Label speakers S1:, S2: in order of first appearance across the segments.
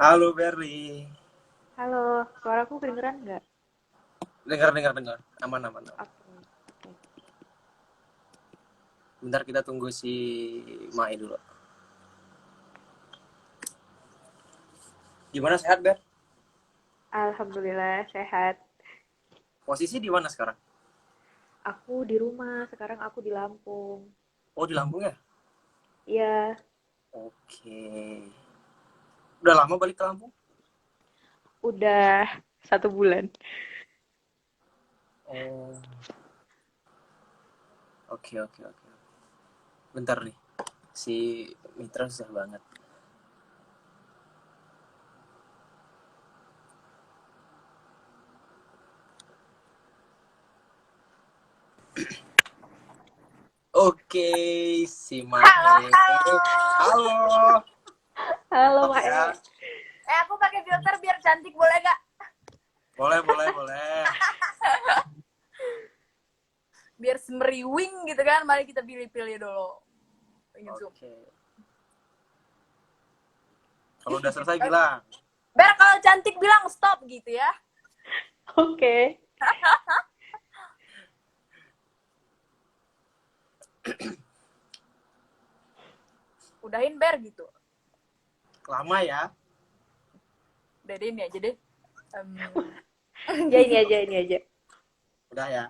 S1: Halo Berli.
S2: Halo, suaraku kedengeran nggak?
S1: Dengar dengar dengar. Aman aman. Aman.
S2: Oke, oke.
S1: Bentar kita tunggu si Mai dulu. Gimana sehat Ber?
S2: Alhamdulillah sehat.
S1: Posisi di mana sekarang?
S2: Aku di rumah, sekarang aku di Lampung.
S1: Oh di Lampung ya?
S2: Iya,
S1: Oke. Udah lama balik ke Lampung?
S2: udah 1 bulan.
S1: Oh. Oke oke oke. Bentar nih. Si Mitra susah banget. Oke, si
S3: Halo,
S1: Mae.
S3: halo.
S1: Halo.
S2: Halo,
S1: Maaf
S2: Kak E.
S1: ya.
S3: Aku pakai filter biar cantik boleh gak?
S1: Boleh boleh boleh.
S3: Biar semeriwing gitu kan. Mari kita pilih-pilih dulu. Pengen zoom.
S1: Oke. Kalau udah selesai bilang.
S3: Ber kalau cantik bilang stop gitu ya.
S2: Oke.
S3: Udahin Ber gitu.
S1: Lama ya.
S3: Udah deh ini aja deh.
S2: Ya ini aja, ini aja.
S1: Udah ya.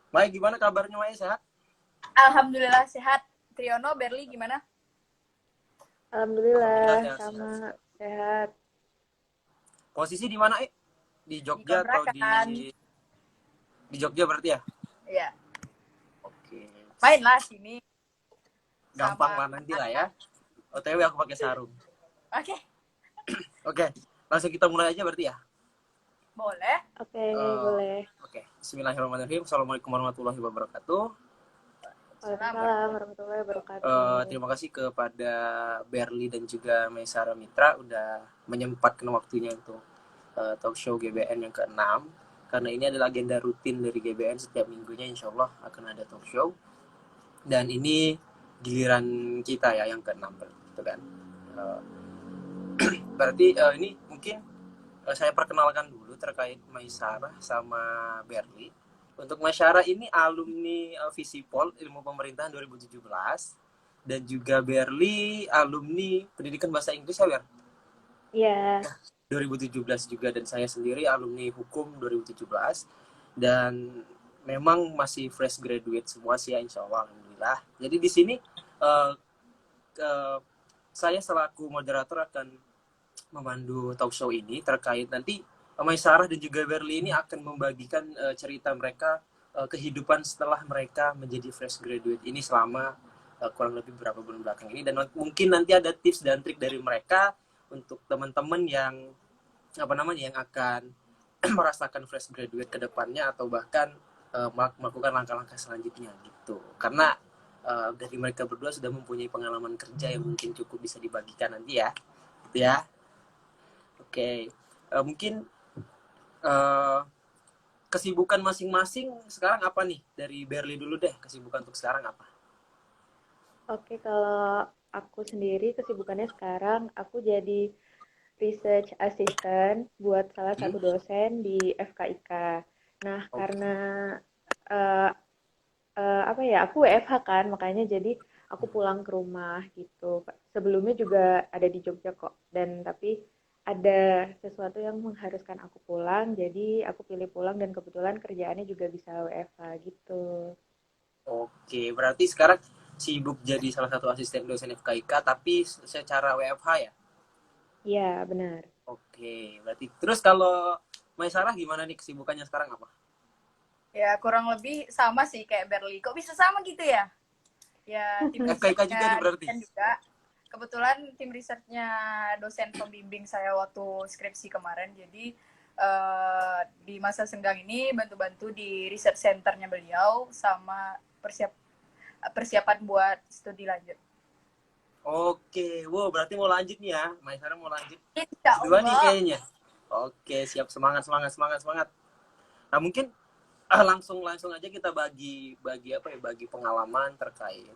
S1: Mai gimana kabarnya Mai sehat?
S3: Alhamdulillah sehat. Triono, Berli gimana?
S1: Alhamdulillah
S2: Alhamdulillah,
S1: sehat sehat.
S2: sama sehat.
S1: Posisi di mana, Di
S3: Di
S1: Jogja atau
S3: kontrakan.
S1: di Jogja berarti ya?
S3: Iya.
S1: Oke.
S3: Main lah sini.
S1: Gampang
S3: Sama.
S1: lah nanti lah ya. OTW aku pakai sarung.
S3: Oke.
S1: Oke, langsung kita mulai aja berarti ya.
S3: Boleh.
S2: Oke,
S1: Eh,
S2: boleh.
S1: Oke, Bismillahirrahmanirrahim. Assalamualaikum warahmatullahi wabarakatuh.
S2: Waalaikumsalam warahmatullahi
S1: Terima
S2: wabarakatuh.
S1: kasih kepada Berli dan juga Maisara Mitra udah menyempatkan waktunya untuk talk show GBN yang ke-6. Karena ini adalah agenda rutin dari GBN setiap minggunya, insya Allah akan ada talk show. Dan ini giliran kita ya yang ke-6 gitu kan. Eh, Berarti ini mungkin saya perkenalkan dulu terkait Maisarah sama Berli. Untuk Maisarah ini alumni Visipol Ilmu Pemerintahan 2017 dan juga Berli alumni Pendidikan Bahasa Inggris ya Ber?
S2: Iya.
S1: 2017 juga, dan saya sendiri alumni Hukum 2017 dan memang masih fresh graduate semua sih ya, insya Allah alhamdulillah. Jadi di sini uh, saya selaku moderator akan memandu talk show ini terkait nanti Maisarah dan juga Berli ini akan membagikan cerita mereka, kehidupan setelah mereka menjadi fresh graduate ini selama kurang lebih beberapa bulan belakang ini, dan mungkin nanti ada tips dan trik dari mereka untuk teman-teman yang yang akan merasakan fresh graduate ke depannya atau bahkan melakukan langkah-langkah selanjutnya gitu. Karena dari mereka berdua sudah mempunyai pengalaman kerja yang mungkin cukup bisa dibagikan nanti ya. Gitu ya. Oke. Mungkin uh, kesibukan masing-masing sekarang apa nih? Dari Berli dulu deh, kesibukan untuk sekarang apa?
S2: Oke, kalau aku sendiri kesibukannya sekarang, aku jadi research assistant buat salah
S1: Hmm?
S2: satu dosen di FKIK. Nah,
S1: Oke.
S2: karena eh, apa ya, aku WFH kan, makanya jadi aku pulang ke rumah gitu. Sebelumnya juga ada di Jogja kok, dan tapi ada sesuatu yang mengharuskan aku pulang, jadi aku pilih pulang dan kebetulan kerjaannya juga bisa WFH gitu.
S1: Oke, berarti sekarang sibuk jadi salah satu asisten dosen FKIK tapi secara WFH ya?
S2: Iya, benar.
S1: Oke, berarti terus kalau Maisarah gimana nih kesibukannya sekarang apa?
S3: Ya kurang lebih sama sih kayak Berli. Kok bisa sama gitu ya? Ya tim
S1: FKIK juga nih
S3: risetnya
S1: berarti?
S3: dosen juga. Kebetulan tim risetnya dosen pembimbing saya waktu skripsi kemarin. Jadi di masa senggang ini bantu-bantu di riset centernya beliau sama persiapan buat studi lanjut.
S1: Oke, wow berarti mau lanjut nih ya, Maisarah mau lanjut
S3: Insya
S1: S2 nih
S3: Allah.
S1: kayaknya. Oke, siap, semangat semangat semangat semangat. Nah mungkin langsung langsung aja kita bagi pengalaman terkait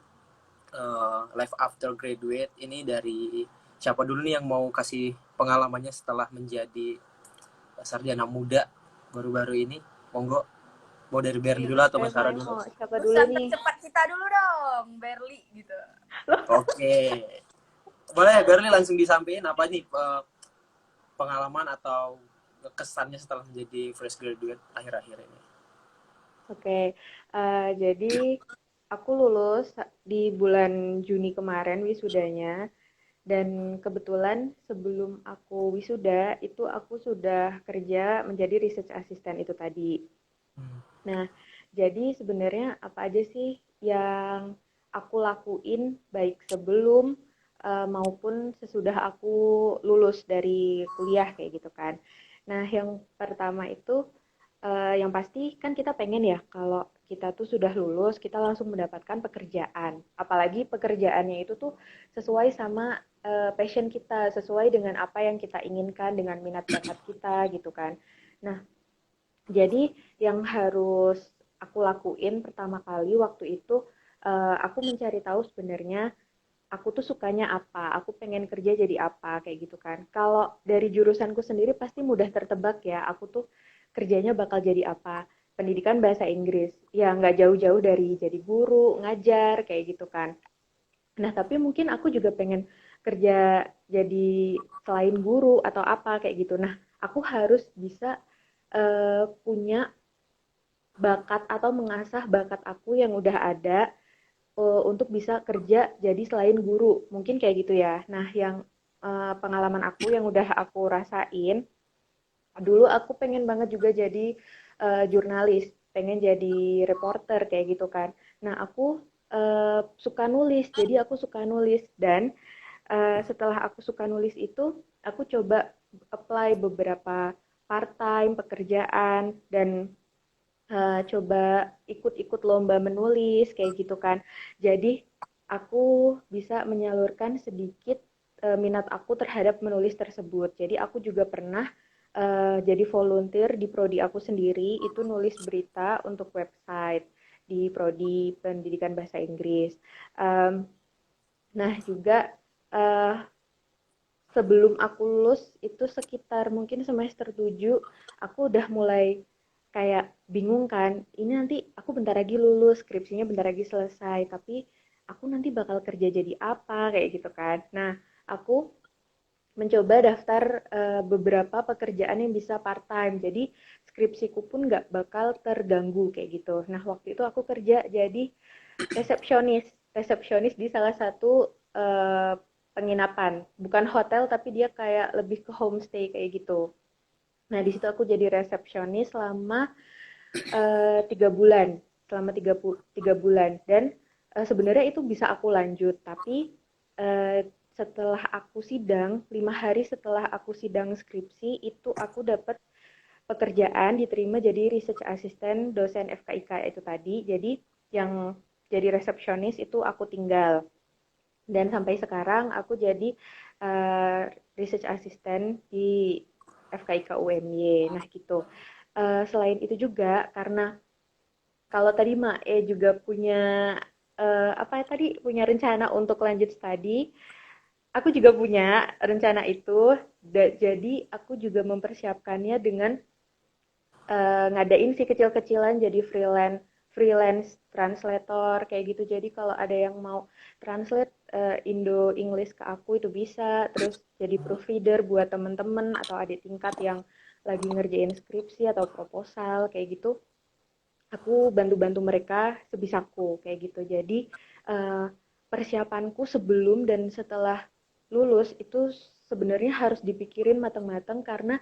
S1: life after graduate ini dari Siapa dulu nih yang mau kasih pengalamannya setelah menjadi sarjana muda baru-baru ini? Monggo. Mau dari Berli dulu atau Mas Sarah
S2: Boleh,
S1: dulu?
S2: mau siapa dulu
S3: Lulusan
S2: nih?
S3: tercepat kita dulu dong, Berli gitu.
S1: Oke. Boleh Berli langsung disampaikan apa nih pengalaman atau kesannya setelah menjadi fresh graduate akhir-akhir ini?
S2: Oke, jadi aku lulus di bulan Juni kemarin wisudanya, dan kebetulan sebelum aku wisuda itu aku sudah kerja menjadi research assistant itu tadi.
S1: Hmm.
S2: Nah, jadi sebenarnya apa aja sih yang aku lakuin baik sebelum maupun sesudah aku lulus dari kuliah kayak gitu kan. Nah, yang pertama itu yang pasti kan kita pengen ya kalau kita tuh sudah lulus, kita langsung mendapatkan pekerjaan. Apalagi pekerjaannya itu tuh sesuai sama passion kita, sesuai dengan apa yang kita inginkan, dengan minat bakat kita gitu kan. Nah, jadi yang harus aku lakuin pertama kali waktu itu aku mencari tahu sebenarnya aku tuh sukanya apa, aku pengen kerja jadi apa kayak gitu kan. Kalau dari jurusanku sendiri pasti mudah tertebak ya, aku tuh kerjanya bakal jadi apa. Pendidikan bahasa Inggris, ya nggak jauh-jauh dari jadi guru, ngajar kayak gitu kan. Nah, tapi mungkin aku juga pengen kerja jadi selain guru atau apa kayak gitu. Nah, aku harus bisa punya bakat atau mengasah bakat aku yang udah ada untuk bisa kerja jadi selain guru. Mungkin kayak gitu ya. Nah, yang pengalaman aku yang udah aku rasain, dulu aku pengen banget juga jadi jurnalis, pengen jadi reporter kayak gitu kan. Nah, aku suka nulis, jadi aku suka nulis dan setelah aku suka nulis itu, aku coba apply beberapa part-time pekerjaan dan coba ikut-ikut lomba menulis kayak gitu kan. Jadi aku bisa menyalurkan sedikit minat aku terhadap menulis tersebut. Jadi aku juga pernah jadi volunteer di prodi aku sendiri itu nulis berita untuk website di prodi pendidikan bahasa Inggris. Um, nah juga uh, sebelum aku lulus itu sekitar mungkin semester 7 aku udah mulai kayak bingung kan, ini nanti aku bentar lagi lulus, skripsinya bentar lagi selesai, tapi aku nanti bakal kerja jadi apa kayak gitu kan. Nah, aku mencoba daftar beberapa pekerjaan yang bisa part time, jadi skripsiku pun nggak bakal terganggu kayak gitu. Nah, waktu itu aku kerja jadi resepsionis, resepsionis di salah satu penginapan, bukan hotel tapi dia kayak lebih ke homestay kayak gitu. Nah, di situ aku jadi resepsionis selama 3 bulan, selama tiga bulan, dan sebenarnya itu bisa aku lanjut, tapi setelah aku sidang, 5 hari setelah aku sidang skripsi itu aku dapat pekerjaan, diterima jadi research assistant dosen FKIK itu tadi. Jadi yang jadi resepsionis itu aku tinggal, dan sampai sekarang aku jadi research assistant di FKIK UMY. Nah gitu. Selain itu juga karena kalau tadi Mae juga punya apa ya tadi, punya rencana untuk lanjut studi, aku juga punya rencana itu. Jadi aku juga mempersiapkannya dengan ngadain sih kecil-kecilan jadi freelance freelance translator kayak gitu. Jadi kalau ada yang mau translate Indo English ke aku itu bisa, terus jadi proofreader buat temen-temen atau adik tingkat yang lagi ngerjain skripsi atau proposal kayak gitu, aku bantu-bantu mereka sebisaku kayak gitu. Jadi uh, persiapanku sebelum dan setelah lulus itu sebenarnya harus dipikirin matang-matang karena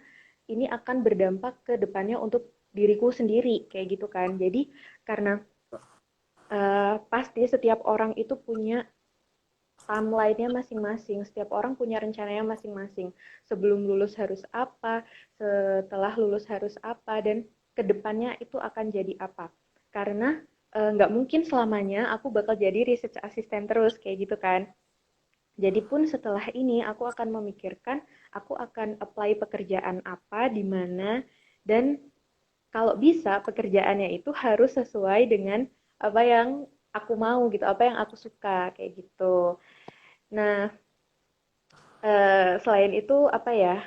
S2: ini akan berdampak ke depannya untuk diriku sendiri kayak gitu kan. Jadi karena pasti setiap orang itu punya timeline-nya masing-masing, setiap orang punya rencananya masing-masing. Sebelum lulus harus apa, setelah lulus harus apa, dan kedepannya itu akan jadi apa. Karena nggak mungkin selamanya aku bakal jadi research assistant terus kayak gitu kan. Jadi pun setelah ini aku akan memikirkan aku akan apply pekerjaan apa di mana, dan kalau bisa pekerjaannya itu harus sesuai dengan apa yang aku mau gitu, apa yang aku suka kayak gitu. Nah, Selain itu apa ya?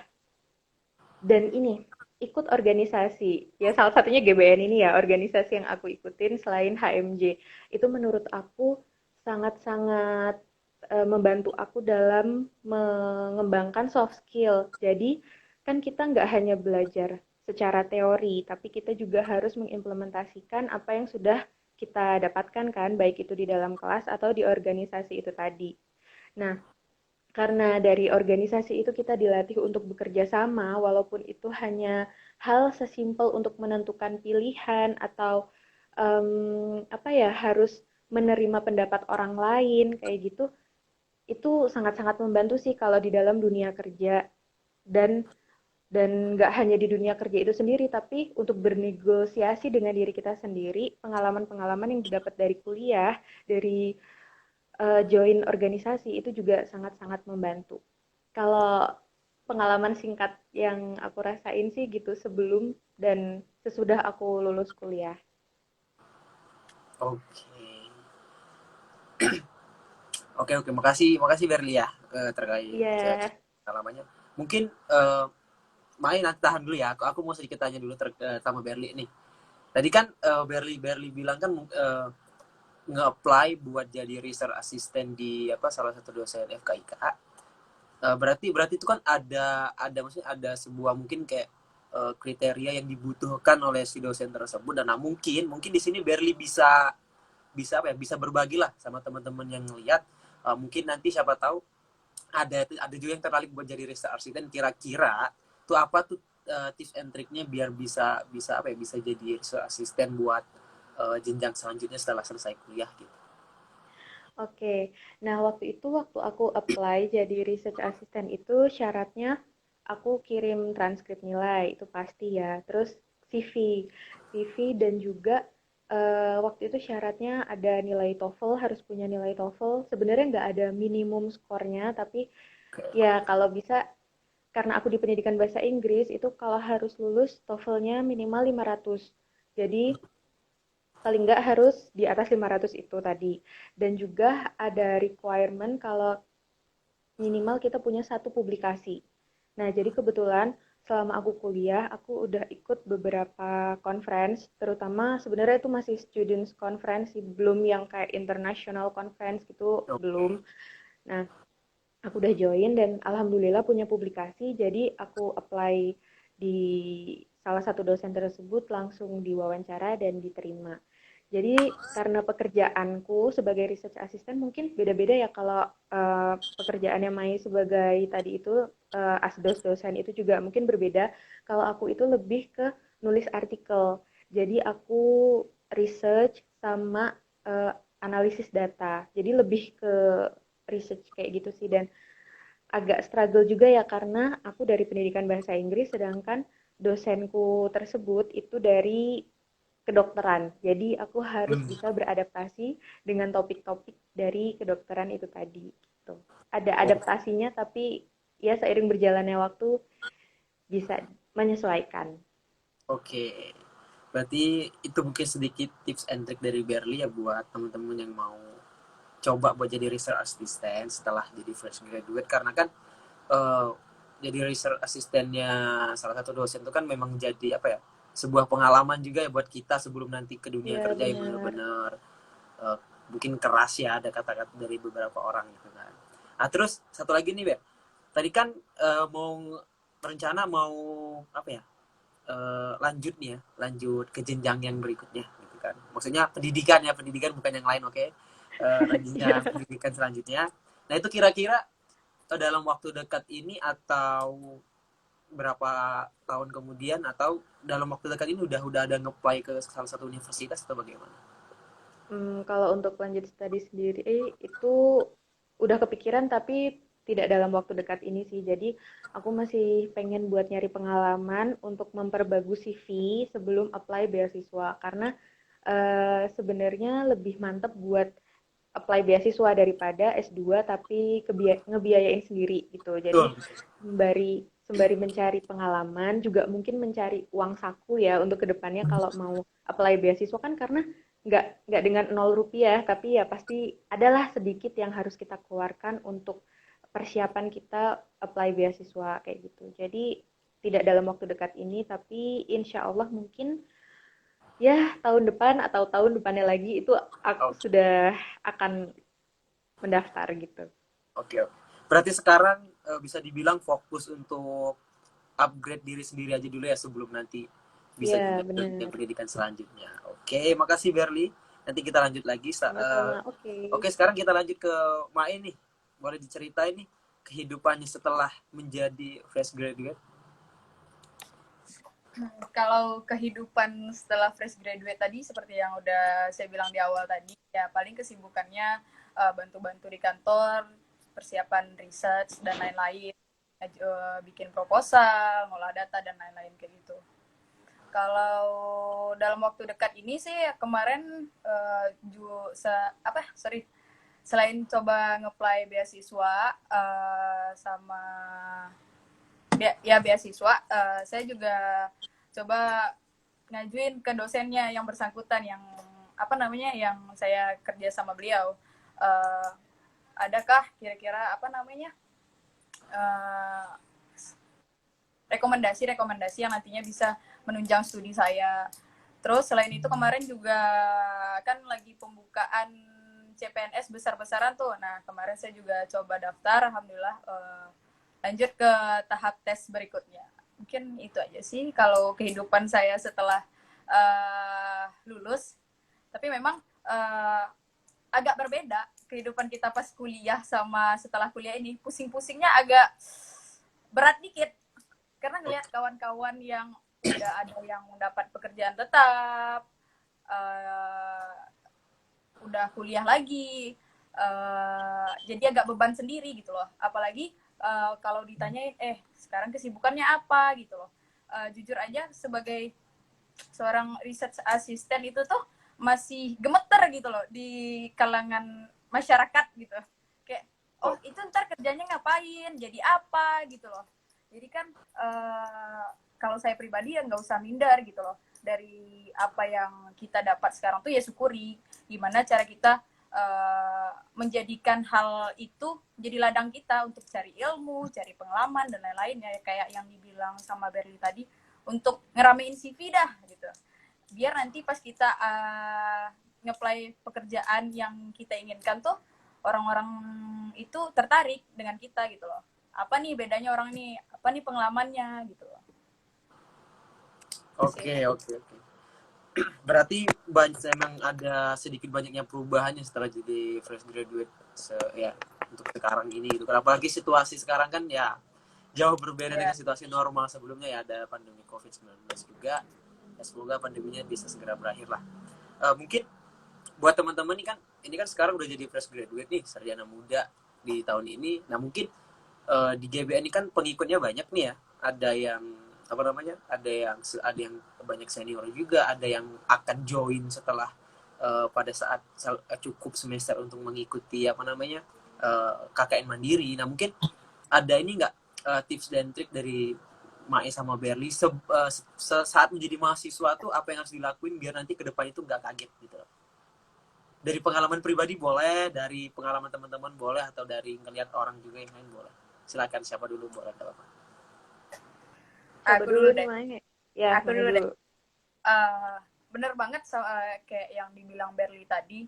S2: Dan ini ikut organisasi. Ya salah satunya GBN ini ya, organisasi yang aku ikutin selain HMJ. Itu menurut aku sangat-sangat membantu aku dalam mengembangkan soft skill. Jadi kan kita nggak hanya belajar secara teori, tapi kita juga harus mengimplementasikan apa yang sudah kita dapatkan kan, baik itu di dalam kelas atau di organisasi itu tadi. Nah, karena dari organisasi itu kita dilatih untuk bekerja sama, walaupun itu hanya hal sesimpel untuk menentukan pilihan atau apa ya harus menerima pendapat orang lain kayak gitu, itu sangat-sangat membantu sih kalau di dalam dunia kerja dan nggak hanya di dunia kerja itu sendiri, tapi untuk bernegosiasi dengan diri kita sendiri, pengalaman-pengalaman yang didapat dari kuliah, dari join organisasi itu juga sangat-sangat membantu. Kalau pengalaman singkat yang aku rasain sih gitu sebelum dan sesudah aku lulus kuliah.
S1: Oke. Oke, makasih makasih Berli ya, terkait
S2: Iya,
S1: pengalamannya. Mungkin Mai nanti tahan dulu ya. Aku mau sedikit tanya dulu sama Berli nih. Tadi kan Berli Berli bilang kan nge-apply buat jadi research assistant di apa salah satu dosen FKIK. Berarti berarti itu kan ada maksudnya ada sebuah mungkin kayak kriteria yang dibutuhkan oleh si dosen tersebut, dan mungkin di sini Berli bisa apa ya, bisa berbagi lah sama teman-teman yang ngelihat. Mungkin nanti siapa tahu ada juga yang tertarik buat jadi research assistant. Kira-kira tuh apa tuh tips and triknya biar bisa bisa apa ya, bisa jadi research assistant buat jenjang selanjutnya setelah selesai kuliah gitu.
S2: oke. Nah, waktu aku apply jadi research assistant itu syaratnya aku kirim transkrip nilai, itu pasti ya. Terus CV, CV dan juga waktu itu syaratnya ada nilai TOEFL, harus punya nilai TOEFL. Sebenarnya nggak ada minimum skornya, tapi ya kalau bisa karena aku di pendidikan bahasa Inggris itu kalau harus lulus TOEFL-nya minimal 500. Jadi paling nggak harus di atas 500 itu tadi. Dan juga ada requirement kalau minimal kita punya satu publikasi. Nah, jadi kebetulan selama aku kuliah, aku udah ikut beberapa conference, terutama sebenarnya itu masih students conference, belum yang kayak international conference gitu, belum.
S1: Oke.
S2: Nah, aku udah join dan alhamdulillah punya publikasi, jadi aku apply di salah satu dosen tersebut langsung diwawancara dan diterima. Jadi karena pekerjaanku sebagai research assistant mungkin beda-beda ya kalau pekerjaannya Mai sebagai tadi itu asdos dosen itu juga mungkin berbeda. Kalau aku itu lebih ke nulis artikel. Jadi aku research sama uh, analisis data. Jadi lebih ke research kayak gitu sih dan agak struggle juga ya karena aku dari pendidikan bahasa Inggris sedangkan dosenku tersebut itu dari kedokteran. Jadi aku harus bisa beradaptasi dengan topik-topik dari kedokteran itu tadi gitu. Ada
S1: Oh,
S2: adaptasinya tapi ya seiring berjalannya waktu bisa menyesuaikan.
S1: oke. Berarti itu mungkin sedikit tips and trick dari Berli ya buat teman-teman yang mau coba buat jadi research assistant setelah jadi fresh graduate, karena kan eh, jadi research assistantnya salah satu dosen itu kan memang jadi apa ya, sebuah pengalaman juga ya buat kita sebelum nanti ke dunia
S2: Iya
S1: kerja yang
S2: benar.
S1: benar-benar eh, mungkin keras ya, ada kata-kata dari beberapa orang gitu kan. Nah terus satu lagi nih Ber, tadi kan mau rencana mau apa ya, lanjut nih ya, lanjut ke jenjang yang berikutnya gitu kan, maksudnya pendidikan ya, pendidikan bukan yang lain, oke. Jenjang
S2: Iya.
S1: pendidikan selanjutnya, nah itu kira-kira dalam waktu dekat ini atau berapa tahun kemudian atau dalam waktu dekat ini udah ada nge-apply ke salah satu universitas atau bagaimana?
S2: Kalau untuk lanjut studi sendiri itu udah kepikiran tapi tidak dalam waktu dekat ini sih. Jadi aku masih pengen buat nyari pengalaman untuk memperbagus CV sebelum apply beasiswa karena sebenarnya lebih mantep buat apply beasiswa daripada S2 tapi ngebiayain sendiri gitu. Jadi
S1: Betul.
S2: sembari sembari mencari pengalaman juga mungkin mencari uang saku ya untuk kedepannya kalau mau apply beasiswa kan karena nggak dengan 0 rupiah tapi ya pasti adalah sedikit yang harus kita keluarkan untuk persiapan kita apply beasiswa kayak gitu. Jadi tidak dalam waktu dekat ini, tapi insya Allah mungkin ya tahun depan atau tahun depannya lagi itu aku
S1: Oke,
S2: sudah akan mendaftar gitu.
S1: oke. Berarti sekarang bisa dibilang fokus untuk upgrade diri sendiri aja dulu ya sebelum nanti bisa
S2: Iya,
S1: juga ke
S2: benar.
S1: jenjang pendidikan selanjutnya. Oke, makasih Berli. Nanti kita lanjut lagi.
S2: Sama-sama. Oke.
S1: Oke, sekarang kita lanjut ke Mae nih. Boleh diceritain nih kehidupannya setelah menjadi fresh graduate?
S3: Kalau kehidupan setelah fresh graduate tadi seperti yang udah saya bilang di awal tadi, ya paling kesibukannya bantu-bantu di kantor, persiapan research dan lain-lain, bikin proposal, ngolah data dan lain-lain kayak gitu. Kalau dalam waktu dekat ini sih kemarin selain coba ngeplay beasiswa sama beasiswa, saya juga coba ngajuin ke dosennya yang bersangkutan yang apa namanya yang saya kerja sama beliau. Uh, adakah kira-kira apa namanya rekomendasi-rekomendasi yang nantinya bisa menunjang studi saya. Terus selain itu kemarin juga kan lagi pembukaan CPNS besar-besaran tuh. Nah kemarin saya juga coba daftar, alhamdulillah lanjut ke tahap tes berikutnya. Mungkin itu aja sih kalau kehidupan saya setelah lulus. Tapi memang agak berbeda kehidupan kita pas kuliah sama setelah kuliah ini. Pusing-pusingnya agak berat dikit. Karena ngelihat kawan-kawan yang udah ada yang mendapat pekerjaan tetap, udah kuliah lagi, jadi agak beban sendiri gitu loh. Apalagi kalau ditanyain, sekarang kesibukannya apa gitu loh. Jujur aja sebagai seorang research assistant itu tuh masih gemeter gitu loh di kalangan masyarakat gitu. Kayak, oh itu ntar kerjanya ngapain, jadi apa gitu loh. Jadi kan kalau saya pribadi ya nggak usah minder gitu loh. Dari apa yang kita dapat sekarang tuh ya syukuri. Gimana cara kita menjadikan hal itu jadi ladang kita untuk cari ilmu, cari pengalaman dan lain-lain ya kayak yang dibilang sama Berli tadi untuk ngeramein CV dah gitu. Biar nanti pas kita nge-apply pekerjaan yang kita inginkan tuh orang-orang itu tertarik dengan kita gitu loh. Apa nih bedanya orang nih? Apa nih pengalamannya gitu loh.
S1: Oke, oke. Berarti emang ada sedikit banyaknya perubahannya setelah jadi fresh graduate ya untuk sekarang ini gitu. Apalagi situasi sekarang kan ya jauh berbeda dengan situasi normal sebelumnya ya, ada pandemi COVID-19 juga. Ya, semoga pandeminya bisa segera berakhir lah. Mungkin buat teman-teman ini kan sekarang udah jadi fresh graduate nih, sarjana muda di tahun ini. Nah mungkin di GBN ini kan pengikutnya banyak nih ya. Ada yang apa namanya? Ada yang banyak senior juga, ada yang akan join setelah pada saat cukup semester untuk mengikuti apa namanya? KKN mandiri. Nah, mungkin ada ini nggak tips dan trik dari Mae sama Berli saat menjadi mahasiswa tuh apa yang harus dilakuin biar nanti ke depan itu nggak kaget gitu. Dari pengalaman pribadi boleh, dari pengalaman teman-teman boleh, atau dari ngelihat orang juga yang lain boleh. Silakan siapa dulu boleh kalau apa.
S2: Coba dulu nih, Mae. Ya,
S3: aku
S2: Mae
S3: dulu
S2: dulu.
S3: deh. Bener banget kayak yang dibilang Berli tadi,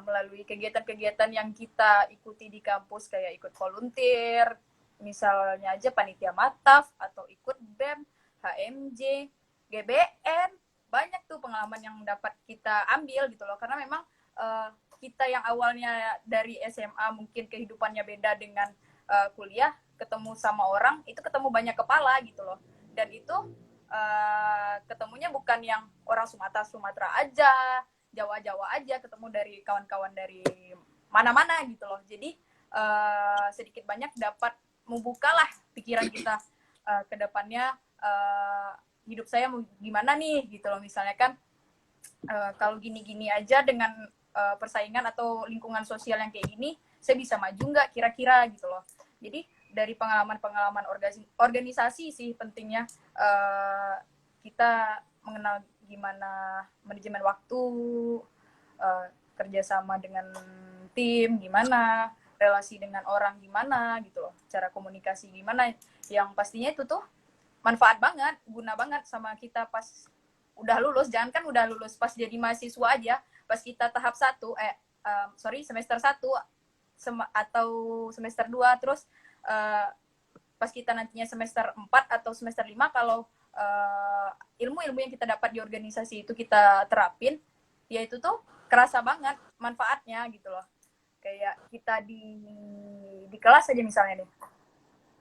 S3: melalui kegiatan-kegiatan yang kita ikuti di kampus kayak ikut volunteer, misalnya aja panitia mataf atau ikut BEM, HMJ, GBN, banyak tuh pengalaman yang dapat kita ambil gitu loh. Karena memang kita yang awalnya dari SMA mungkin kehidupannya beda dengan kuliah, ketemu sama orang itu ketemu banyak kepala gitu loh. Dan itu ketemunya bukan yang orang Sumatera aja, Jawa aja, ketemu dari kawan-kawan dari mana-mana gitu loh. Jadi sedikit banyak dapat membukalah pikiran kita ke depannya, hidup saya mau gimana nih gitu loh. Misalnya kan kalau gini-gini aja dengan persaingan atau lingkungan sosial yang kayak gini, saya bisa maju nggak kira-kira gitu loh. Jadi dari pengalaman organisasi sih pentingnya kita mengenal gimana manajemen waktu, kerjasama dengan tim gimana, relasi dengan orang gimana gitu loh, cara komunikasi gimana, yang pastinya itu tuh manfaat banget, guna banget sama kita pas udah lulus. Jangan kan udah lulus, pas jadi mahasiswa aja, pas kita tahap 1, semester 1 atau semester 2, terus pas kita nantinya semester 4 atau semester 5, kalau ilmu-ilmu yang kita dapat di organisasi itu kita terapin, ya itu tuh kerasa banget manfaatnya gitu loh. Kayak kita di kelas aja misalnya nih,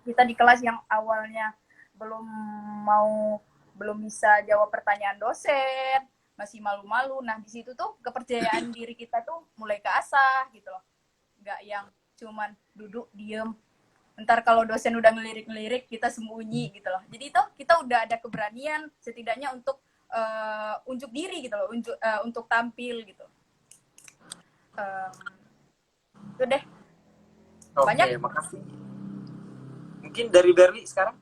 S3: kita di kelas yang awalnya belum bisa jawab pertanyaan dosen, masih malu-malu. Nah di situ tuh kepercayaan diri kita tuh mulai keasah gitu loh, nggak yang cuman duduk diem, ntar kalau dosen udah ngelirik-ngelirik kita sembunyi gitu loh. Jadi itu kita udah ada keberanian setidaknya untuk unjuk diri gitu loh, untuk tampil gitu. Itu deh.
S1: Oke,
S3: Banyak.
S1: makasih. Mungkin dari Berli sekarang?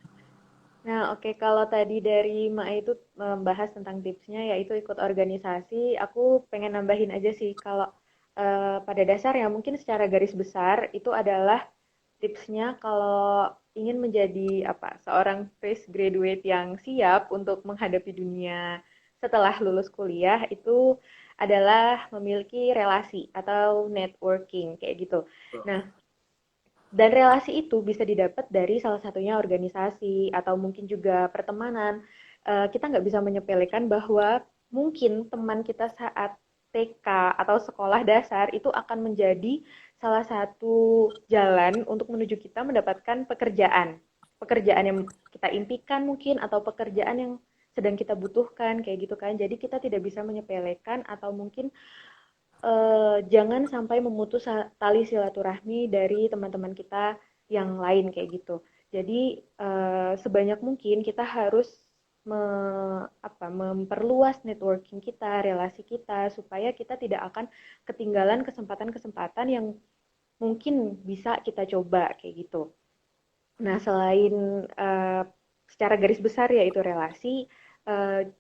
S2: Nah, oke, kalau tadi dari Ma itu membahas tentang tipsnya yaitu ikut organisasi, aku pengen nambahin aja sih kalau pada dasarnya mungkin secara garis besar itu adalah tipsnya kalau ingin menjadi seorang fresh graduate yang siap untuk menghadapi dunia setelah lulus kuliah itu adalah memiliki relasi atau networking kayak gitu. Nah, dan relasi itu bisa didapat dari salah satunya organisasi atau mungkin juga pertemanan. Kita nggak bisa menyepelekan bahwa mungkin teman kita saat TK atau sekolah dasar itu akan menjadi salah satu jalan untuk menuju kita mendapatkan pekerjaan. Pekerjaan yang kita impikan mungkin atau pekerjaan yang sedang kita butuhkan kayak gitu kan. Jadi kita tidak bisa menyepelekan atau mungkin jangan sampai memutus tali silaturahmi dari teman-teman kita yang lain kayak gitu. Jadi sebanyak mungkin kita harus memperluas networking kita, relasi kita, supaya kita tidak akan ketinggalan kesempatan-kesempatan yang mungkin bisa kita coba kayak gitu. Nah, selain secara garis besar yaitu relasi,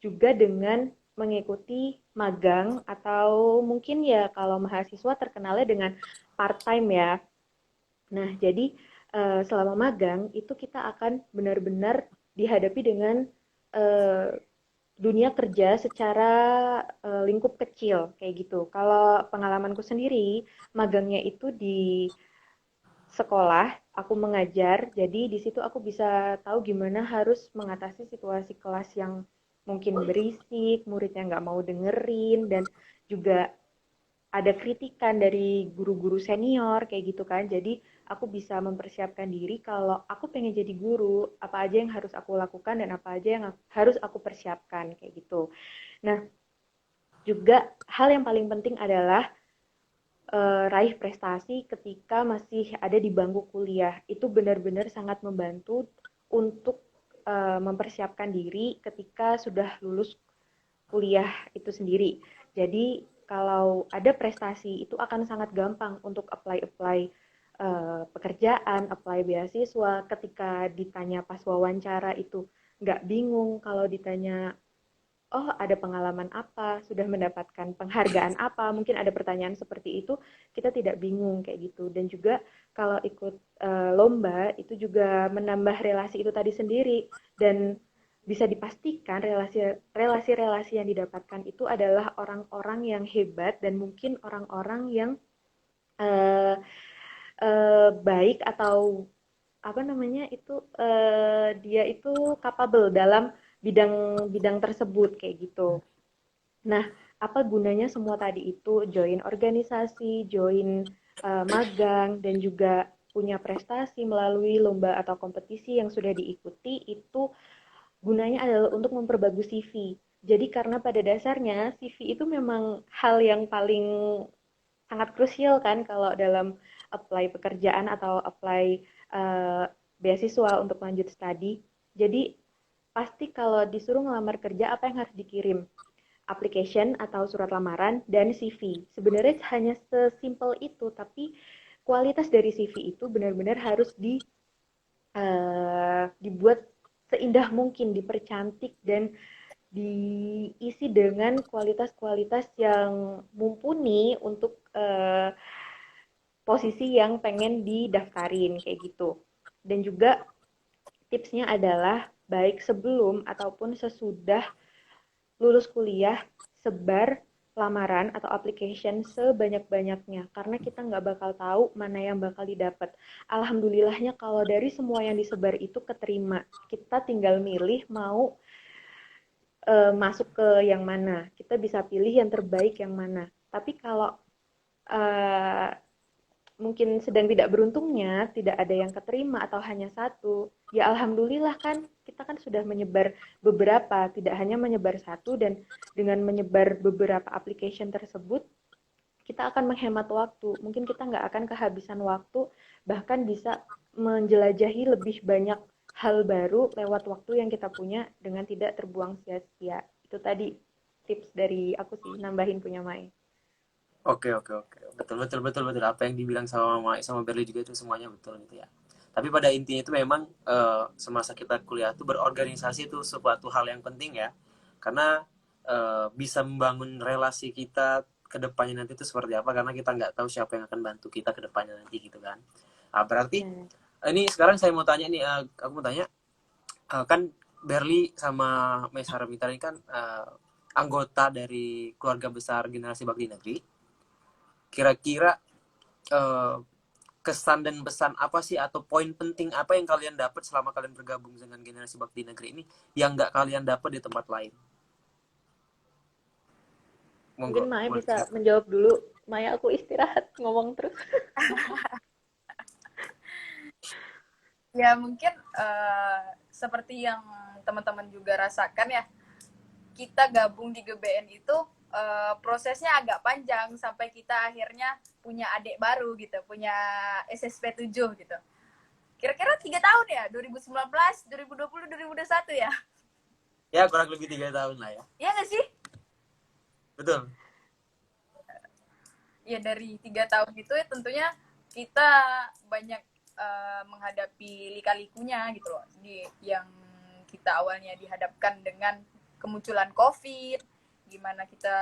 S2: juga dengan mengikuti magang atau mungkin ya kalau mahasiswa terkenalnya dengan part time ya. Nah, jadi selama magang itu kita akan benar-benar dihadapi dengan eh, dunia kerja secara lingkup kecil kayak gitu. Kalau pengalamanku sendiri, magangnya itu di sekolah, aku mengajar, jadi di situ aku bisa tahu gimana harus mengatasi situasi kelas yang mungkin berisik, muridnya nggak mau dengerin, dan juga ada kritikan dari guru-guru senior kayak gitu kan. Jadi aku bisa mempersiapkan diri kalau aku pengen jadi guru, apa aja yang harus aku lakukan dan apa aja yang harus aku persiapkan kayak gitu. Nah, juga hal yang paling penting adalah raih prestasi ketika masih ada di bangku kuliah. Itu benar-benar sangat membantu untuk mempersiapkan diri ketika sudah lulus kuliah itu sendiri. Jadi kalau ada prestasi itu akan sangat gampang untuk apply pekerjaan, apply beasiswa. Ketika ditanya pas wawancara itu nggak bingung, kalau ditanya oh ada pengalaman apa, sudah mendapatkan penghargaan apa, mungkin ada pertanyaan seperti itu, kita tidak bingung kayak gitu. Dan juga kalau ikut lomba itu juga menambah relasi itu tadi sendiri, dan bisa dipastikan relasi-relasi yang didapatkan itu adalah orang-orang yang hebat dan mungkin orang-orang yang uh, baik atau apa namanya itu dia itu capable dalam bidang-bidang tersebut kayak gitu. Nah, apa gunanya semua tadi itu join organisasi, join magang dan juga punya prestasi melalui lomba atau kompetisi yang sudah diikuti itu gunanya adalah untuk memperbagus CV. Jadi karena pada dasarnya CV itu memang hal yang paling sangat krusial kan kalau dalam apply pekerjaan atau apply beasiswa untuk lanjut studi. Jadi pasti kalau disuruh ngelamar kerja apa yang harus dikirim? Application atau surat lamaran dan CV. Sebenarnya hanya sesimpel itu, tapi kualitas dari CV itu benar-benar harus dibuat seindah mungkin, dipercantik dan diisi dengan kualitas-kualitas yang mumpuni untuk posisi yang pengen didaftarin kayak gitu. Dan juga tipsnya adalah baik sebelum ataupun sesudah lulus kuliah sebar lamaran atau application sebanyak-banyaknya karena kita nggak bakal tahu mana yang bakal didapat. Alhamdulillahnya kalau dari semua yang disebar itu keterima, kita tinggal milih mau masuk ke yang mana. Kita bisa pilih yang terbaik yang mana. Tapi kalau uh, mungkin sedang tidak beruntungnya, tidak ada yang keterima atau hanya satu, ya alhamdulillah kan kita kan sudah menyebar beberapa, tidak hanya menyebar satu, dan dengan menyebar beberapa application tersebut, kita akan menghemat waktu. Mungkin kita nggak akan kehabisan waktu, bahkan bisa menjelajahi lebih banyak hal baru lewat waktu yang kita punya dengan tidak terbuang sia-sia. Itu tadi tips dari aku sih, nambahin punya Mai.
S1: Oke, oke, oke. Betul, betul, betul, betul. Apa yang dibilang sama Mai sama Berli juga itu semuanya betul gitu ya. Tapi pada intinya itu memang semasa kita kuliah itu berorganisasi itu suatu hal yang penting ya. Karena bisa membangun relasi kita ke depannya nanti itu seperti apa, karena kita nggak tahu siapa yang akan bantu kita ke depannya nanti gitu kan. Berarti ini sekarang saya mau tanya nih, aku mau tanya, kan Berli sama Mai Saramita ini kan anggota dari keluarga besar Generasi Bakti Negeri. Kira-kira kesan dan pesan apa sih atau poin penting apa yang kalian dapat selama kalian bergabung dengan Generasi Bakti Negeri ini yang nggak kalian dapat di tempat lain?
S2: Mungkin
S1: Monggo.
S2: Maya bisa menjawab dulu. Maya, aku istirahat ngomong terus.
S3: Ya mungkin seperti yang teman-teman juga rasakan ya, kita gabung di GBN itu prosesnya agak panjang sampai kita akhirnya punya adik baru gitu, punya SSP 7 gitu. Kira-kira 3 tahun ya, 2019, 2020, 2021 ya?
S1: Ya, kurang lebih 3 tahun lah ya.
S3: Iya nggak sih?
S1: Betul.
S3: Ya dari 3 tahun itu ya tentunya kita banyak menghadapi lika-likunya gitu loh. Yang kita awalnya dihadapkan dengan kemunculan COVID, gimana kita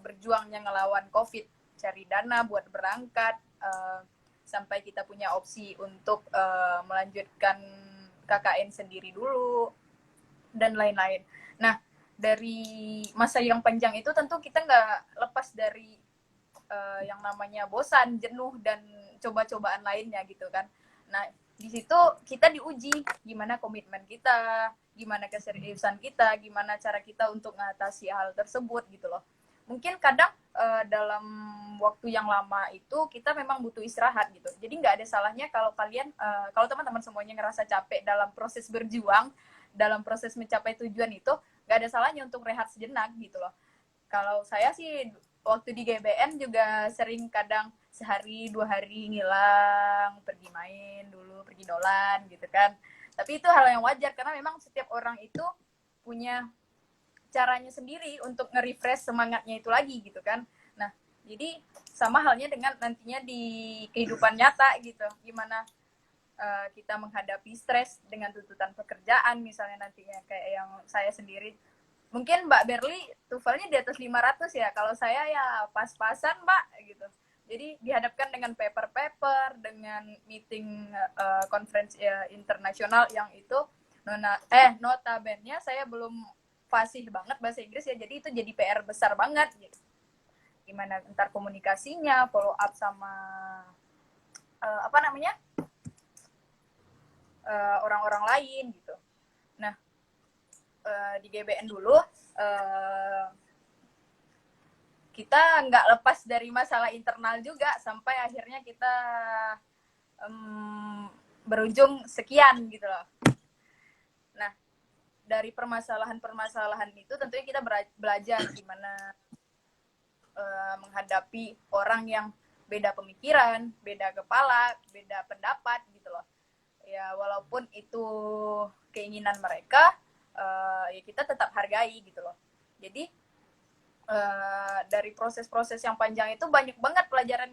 S3: berjuangnya ngelawan COVID, cari dana buat berangkat, sampai kita punya opsi untuk melanjutkan KKN sendiri dulu, dan lain-lain. Nah, dari masa yang panjang itu tentu kita nggak lepas dari yang namanya bosan, jenuh, dan coba-cobaan lainnya gitu kan. Nah, di situ kita diuji gimana komitmen kita, gimana keseriusan kita, gimana cara kita untuk mengatasi hal tersebut gitu loh. Mungkin kadang dalam waktu yang lama itu kita memang butuh istirahat gitu. Jadi nggak ada salahnya kalau kalian, kalau teman-teman semuanya ngerasa capek dalam proses berjuang, dalam proses mencapai tujuan itu, nggak ada salahnya untuk rehat sejenak gitu loh. Kalau saya sih waktu di GBN juga sering kadang sehari 2 hari ngilang, pergi main dulu, pergi dolan gitu kan. Tapi itu hal yang wajar karena memang setiap orang itu punya caranya sendiri untuk nge-refresh semangatnya itu lagi gitu kan. Nah, jadi sama halnya dengan nantinya di kehidupan nyata gitu. Gimana kita menghadapi stres dengan tuntutan pekerjaan misalnya nantinya, kayak yang saya sendiri. Mungkin Mbak Berli TOEFL-nya di atas 500 ya. Kalau saya ya pas-pasan, Mbak, gitu. Jadi dihadapkan dengan paper-paper, dengan meeting conference internasional yang itu notabene saya belum fasih banget bahasa Inggris ya. Jadi itu jadi PR besar banget gitu. Gimana ntar komunikasinya, follow up sama orang-orang lain gitu. Nah, di GBN dulu kita nggak lepas dari masalah internal juga sampai akhirnya kita berujung sekian gitu loh. Nah, dari permasalahan-permasalahan itu tentunya kita belajar gimana menghadapi orang yang beda pemikiran, beda kepala, beda pendapat gitu loh. Ya walaupun itu keinginan mereka, ya kita tetap hargai gitu loh. Jadi dari proses-proses yang panjang itu banyak banget pelajaran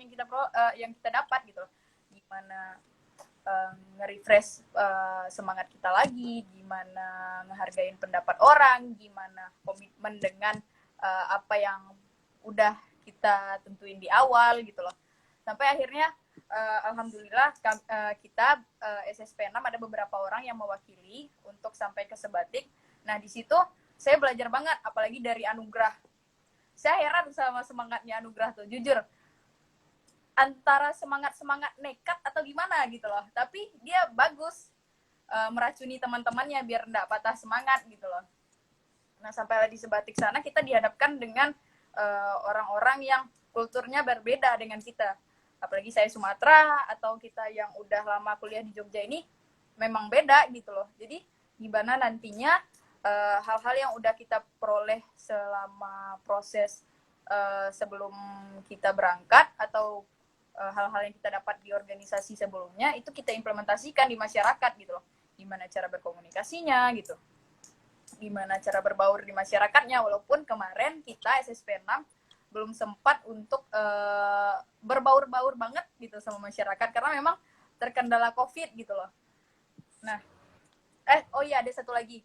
S3: yang kita dapat gitu loh. Gimana nge-refresh semangat kita lagi, gimana ngehargain pendapat orang, gimana komitmen dengan apa yang udah kita tentuin di awal gitu loh. Sampai akhirnya alhamdulillah kita SSP 6 ada beberapa orang yang mewakili untuk sampai ke Sebatik. Nah, di situ saya belajar banget, apalagi dari Anugrah. Saya heran sama semangatnya Anugrah tuh, jujur. Antara semangat nekat atau gimana gitu loh. Tapi dia bagus meracuni teman-temannya biar enggak patah semangat gitu loh. Nah, sampai di Sebatik sana kita dihadapkan dengan orang-orang yang kulturnya berbeda dengan kita. Apalagi saya Sumatera atau kita yang udah lama kuliah di Jogja ini memang beda gitu loh. Jadi gimana nantinya hal-hal yang udah kita peroleh selama proses sebelum kita berangkat atau hal-hal yang kita dapat di organisasi sebelumnya itu kita implementasikan di masyarakat gitu loh. Gimana cara berkomunikasinya gitu. Gimana cara berbaur di masyarakatnya, walaupun kemarin kita SSP 6 belum sempat untuk berbaur-baur banget gitu sama masyarakat karena memang terkendala COVID gitu loh. Nah, oh iya ada satu lagi.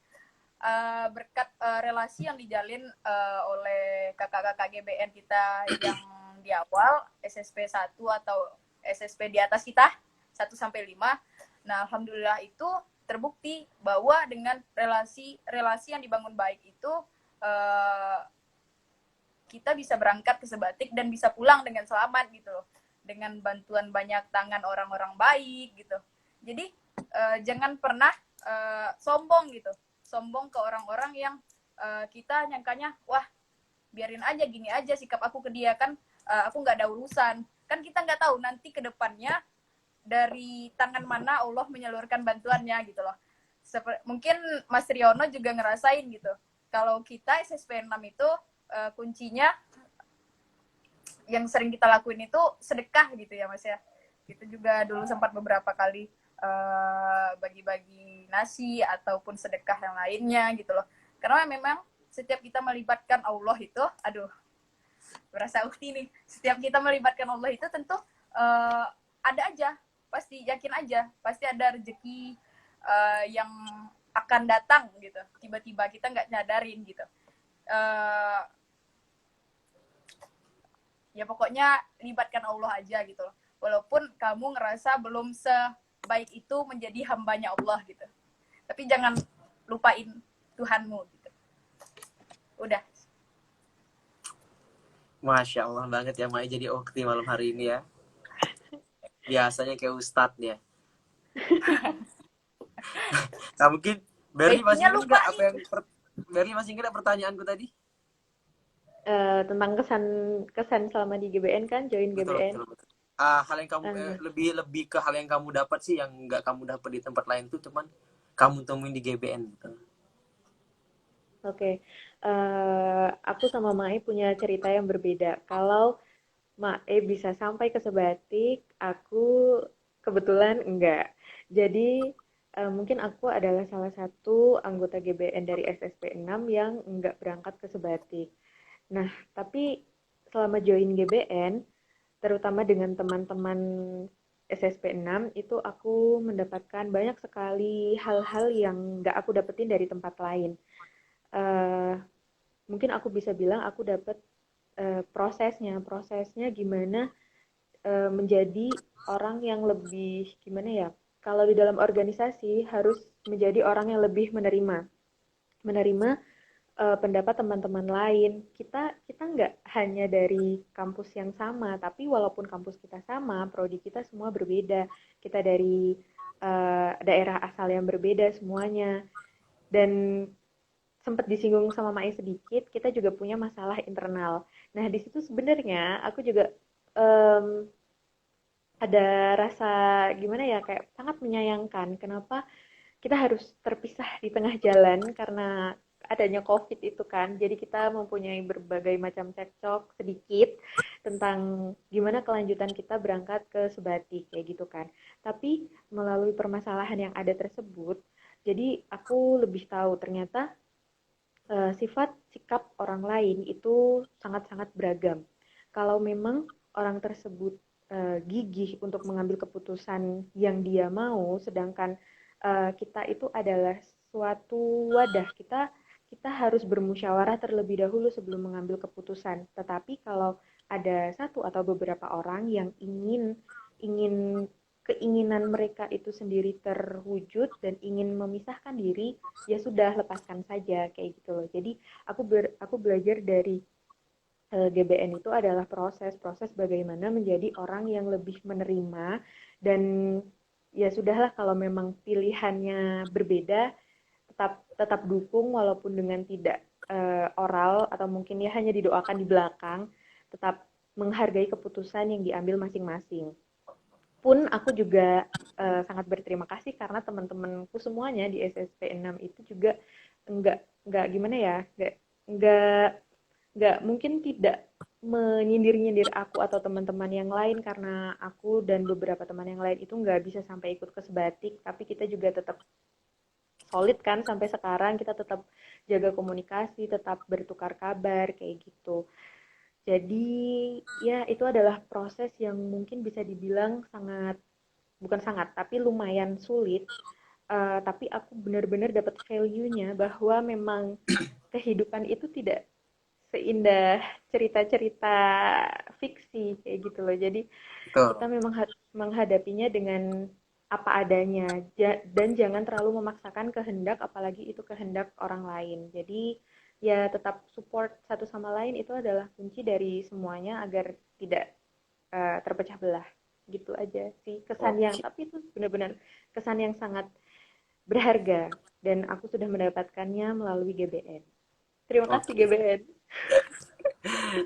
S3: Berkat relasi yang dijalin oleh kakak-kakak GBN kita yang di awal SSP 1 atau SSP di atas kita 1 sampai 5. Nah, alhamdulillah itu terbukti bahwa dengan relasi yang dibangun baik itu kita bisa berangkat ke Sebatik dan bisa pulang dengan selamat gitu loh. Dengan bantuan banyak tangan orang-orang baik gitu. Jadi jangan pernah sombong gitu. Sombong ke orang-orang yang kita nyangkanya, wah biarin aja gini aja sikap aku ke dia kan aku nggak ada urusan. Kan kita nggak tahu nanti ke depannya dari tangan mana Allah menyalurkan bantuannya gitu loh. Mungkin Mas Riono juga ngerasain gitu. Kalau kita SSP 6 itu kuncinya yang sering kita lakuin itu sedekah gitu ya Mas ya. Itu juga dulu sempat beberapa kali bagi-bagi nasi ataupun sedekah yang lainnya gitu loh. Karena memang setiap kita melibatkan Allah itu, berasa ukti nih. Setiap kita melibatkan Allah itu tentu ada aja, pasti yakin aja, pasti ada rezeki yang akan datang gitu. Tiba-tiba kita nggak nyadarin gitu. Ya pokoknya libatkan Allah aja gitu loh. Walaupun kamu ngerasa belum sebaik itu menjadi hambanya Allah gitu. Tapi jangan lupain Tuhanmu gitu. Udah.
S1: Masya Allah banget ya Mai jadi ukti malam hari ini ya. Biasanya kayak ustadz ya. Nah mungkin Berli masih ingat nggak apa yang Berli masih ingat pertanyaanku tadi?
S2: Tentang kesan selama di GBN kan, join GBN.
S1: Betul. Hal yang kamu lebih ke hal yang kamu dapat sih yang nggak kamu dapat di tempat lain tuh cuman kamu temuin di GBN gitu.
S2: Oke. Aku sama Mae punya cerita yang berbeda. Kalau Mae bisa sampai ke Sebatik, aku kebetulan enggak. Jadi mungkin aku adalah salah satu anggota GBN dari SSP 6 yang enggak berangkat ke Sebatik. Nah, tapi selama join GBN, terutama dengan teman-teman SSP 6, itu aku mendapatkan banyak sekali hal-hal yang nggak aku dapetin dari tempat lain. Mungkin aku bisa bilang aku dapat prosesnya gimana menjadi orang yang lebih, gimana ya, kalau di dalam organisasi harus menjadi orang yang lebih menerima pendapat teman-teman lain. Kita nggak hanya dari kampus yang sama, tapi walaupun kampus kita sama, prodi kita semua berbeda. Kita dari daerah asal yang berbeda semuanya. Dan sempat disinggung sama Mai sedikit, kita juga punya masalah internal. Nah, di situ sebenarnya aku juga ada rasa gimana ya, kayak sangat menyayangkan kenapa kita harus terpisah di tengah jalan karena adanya COVID itu kan. Jadi kita mempunyai berbagai macam cekcok sedikit tentang gimana kelanjutan kita berangkat ke Sebatik kayak gitu kan. Tapi melalui permasalahan yang ada tersebut, jadi aku lebih tahu ternyata sifat sikap orang lain itu sangat-sangat beragam. Kalau memang orang tersebut gigih untuk mengambil keputusan yang dia mau, sedangkan kita itu adalah suatu wadah, kita harus bermusyawarah terlebih dahulu sebelum mengambil keputusan. Tetapi kalau ada satu atau beberapa orang yang ingin ingin keinginan mereka itu sendiri terwujud dan ingin memisahkan diri, ya sudah lepaskan saja kayak gitu loh. Jadi aku belajar dari GBN itu adalah proses bagaimana menjadi orang yang lebih menerima dan ya sudahlah kalau memang pilihannya berbeda tetap tetap dukung walaupun dengan tidak oral atau mungkin ya hanya didoakan di belakang, tetap menghargai keputusan yang diambil masing-masing. Pun aku juga sangat berterima kasih karena teman-temanku semuanya di SSP 6 itu juga enggak gimana ya, enggak nggak mungkin tidak menyindir-nyindir aku atau teman-teman yang lain karena aku dan beberapa teman yang lain itu nggak bisa sampai ikut ke sebatik, tapi kita juga tetap solid kan sampai sekarang, kita tetap jaga komunikasi, tetap bertukar kabar kayak gitu. Jadi ya itu adalah proses yang mungkin bisa dibilang sangat, bukan sangat, tapi lumayan sulit. Tapi aku benar-benar dapat value-nya bahwa memang kehidupan itu tidak seindah cerita-cerita fiksi kayak gitu loh. Jadi kita
S1: Betul.
S2: memang harus menghadapinya dengan apa adanya dan jangan terlalu memaksakan kehendak apalagi itu kehendak orang lain. Jadi ya tetap support satu sama lain itu adalah kunci dari semuanya agar tidak terpecah belah. Gitu aja sih kesan yang,
S1: Oke.
S2: tapi itu benar-benar kesan yang sangat berharga dan aku sudah mendapatkannya melalui GBN. Terima kasih
S1: Oke.
S2: GBN.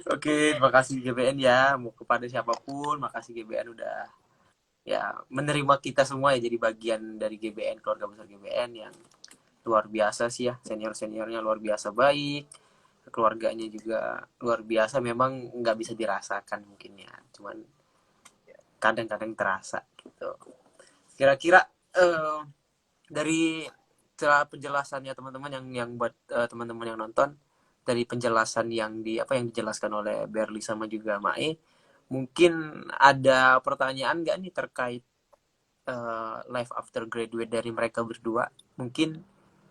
S1: Oke, terima kasih GBN ya. Mau kepada siapapun, makasih GBN udah ya menerima kita semua ya jadi bagian dari GBN, keluarga besar GBN yang luar biasa sih ya. Senior-seniornya luar biasa baik. Keluarganya juga luar biasa, memang nggak bisa dirasakan mungkin ya. Cuman kadang-kadang terasa gitu. Kira-kira eh, dari penjelasannya teman-teman yang buat teman-teman yang nonton, dari penjelasan yang yang dijelaskan oleh Berli sama juga Mae, mungkin ada pertanyaan nggak nih terkait life after graduate dari mereka berdua? Mungkin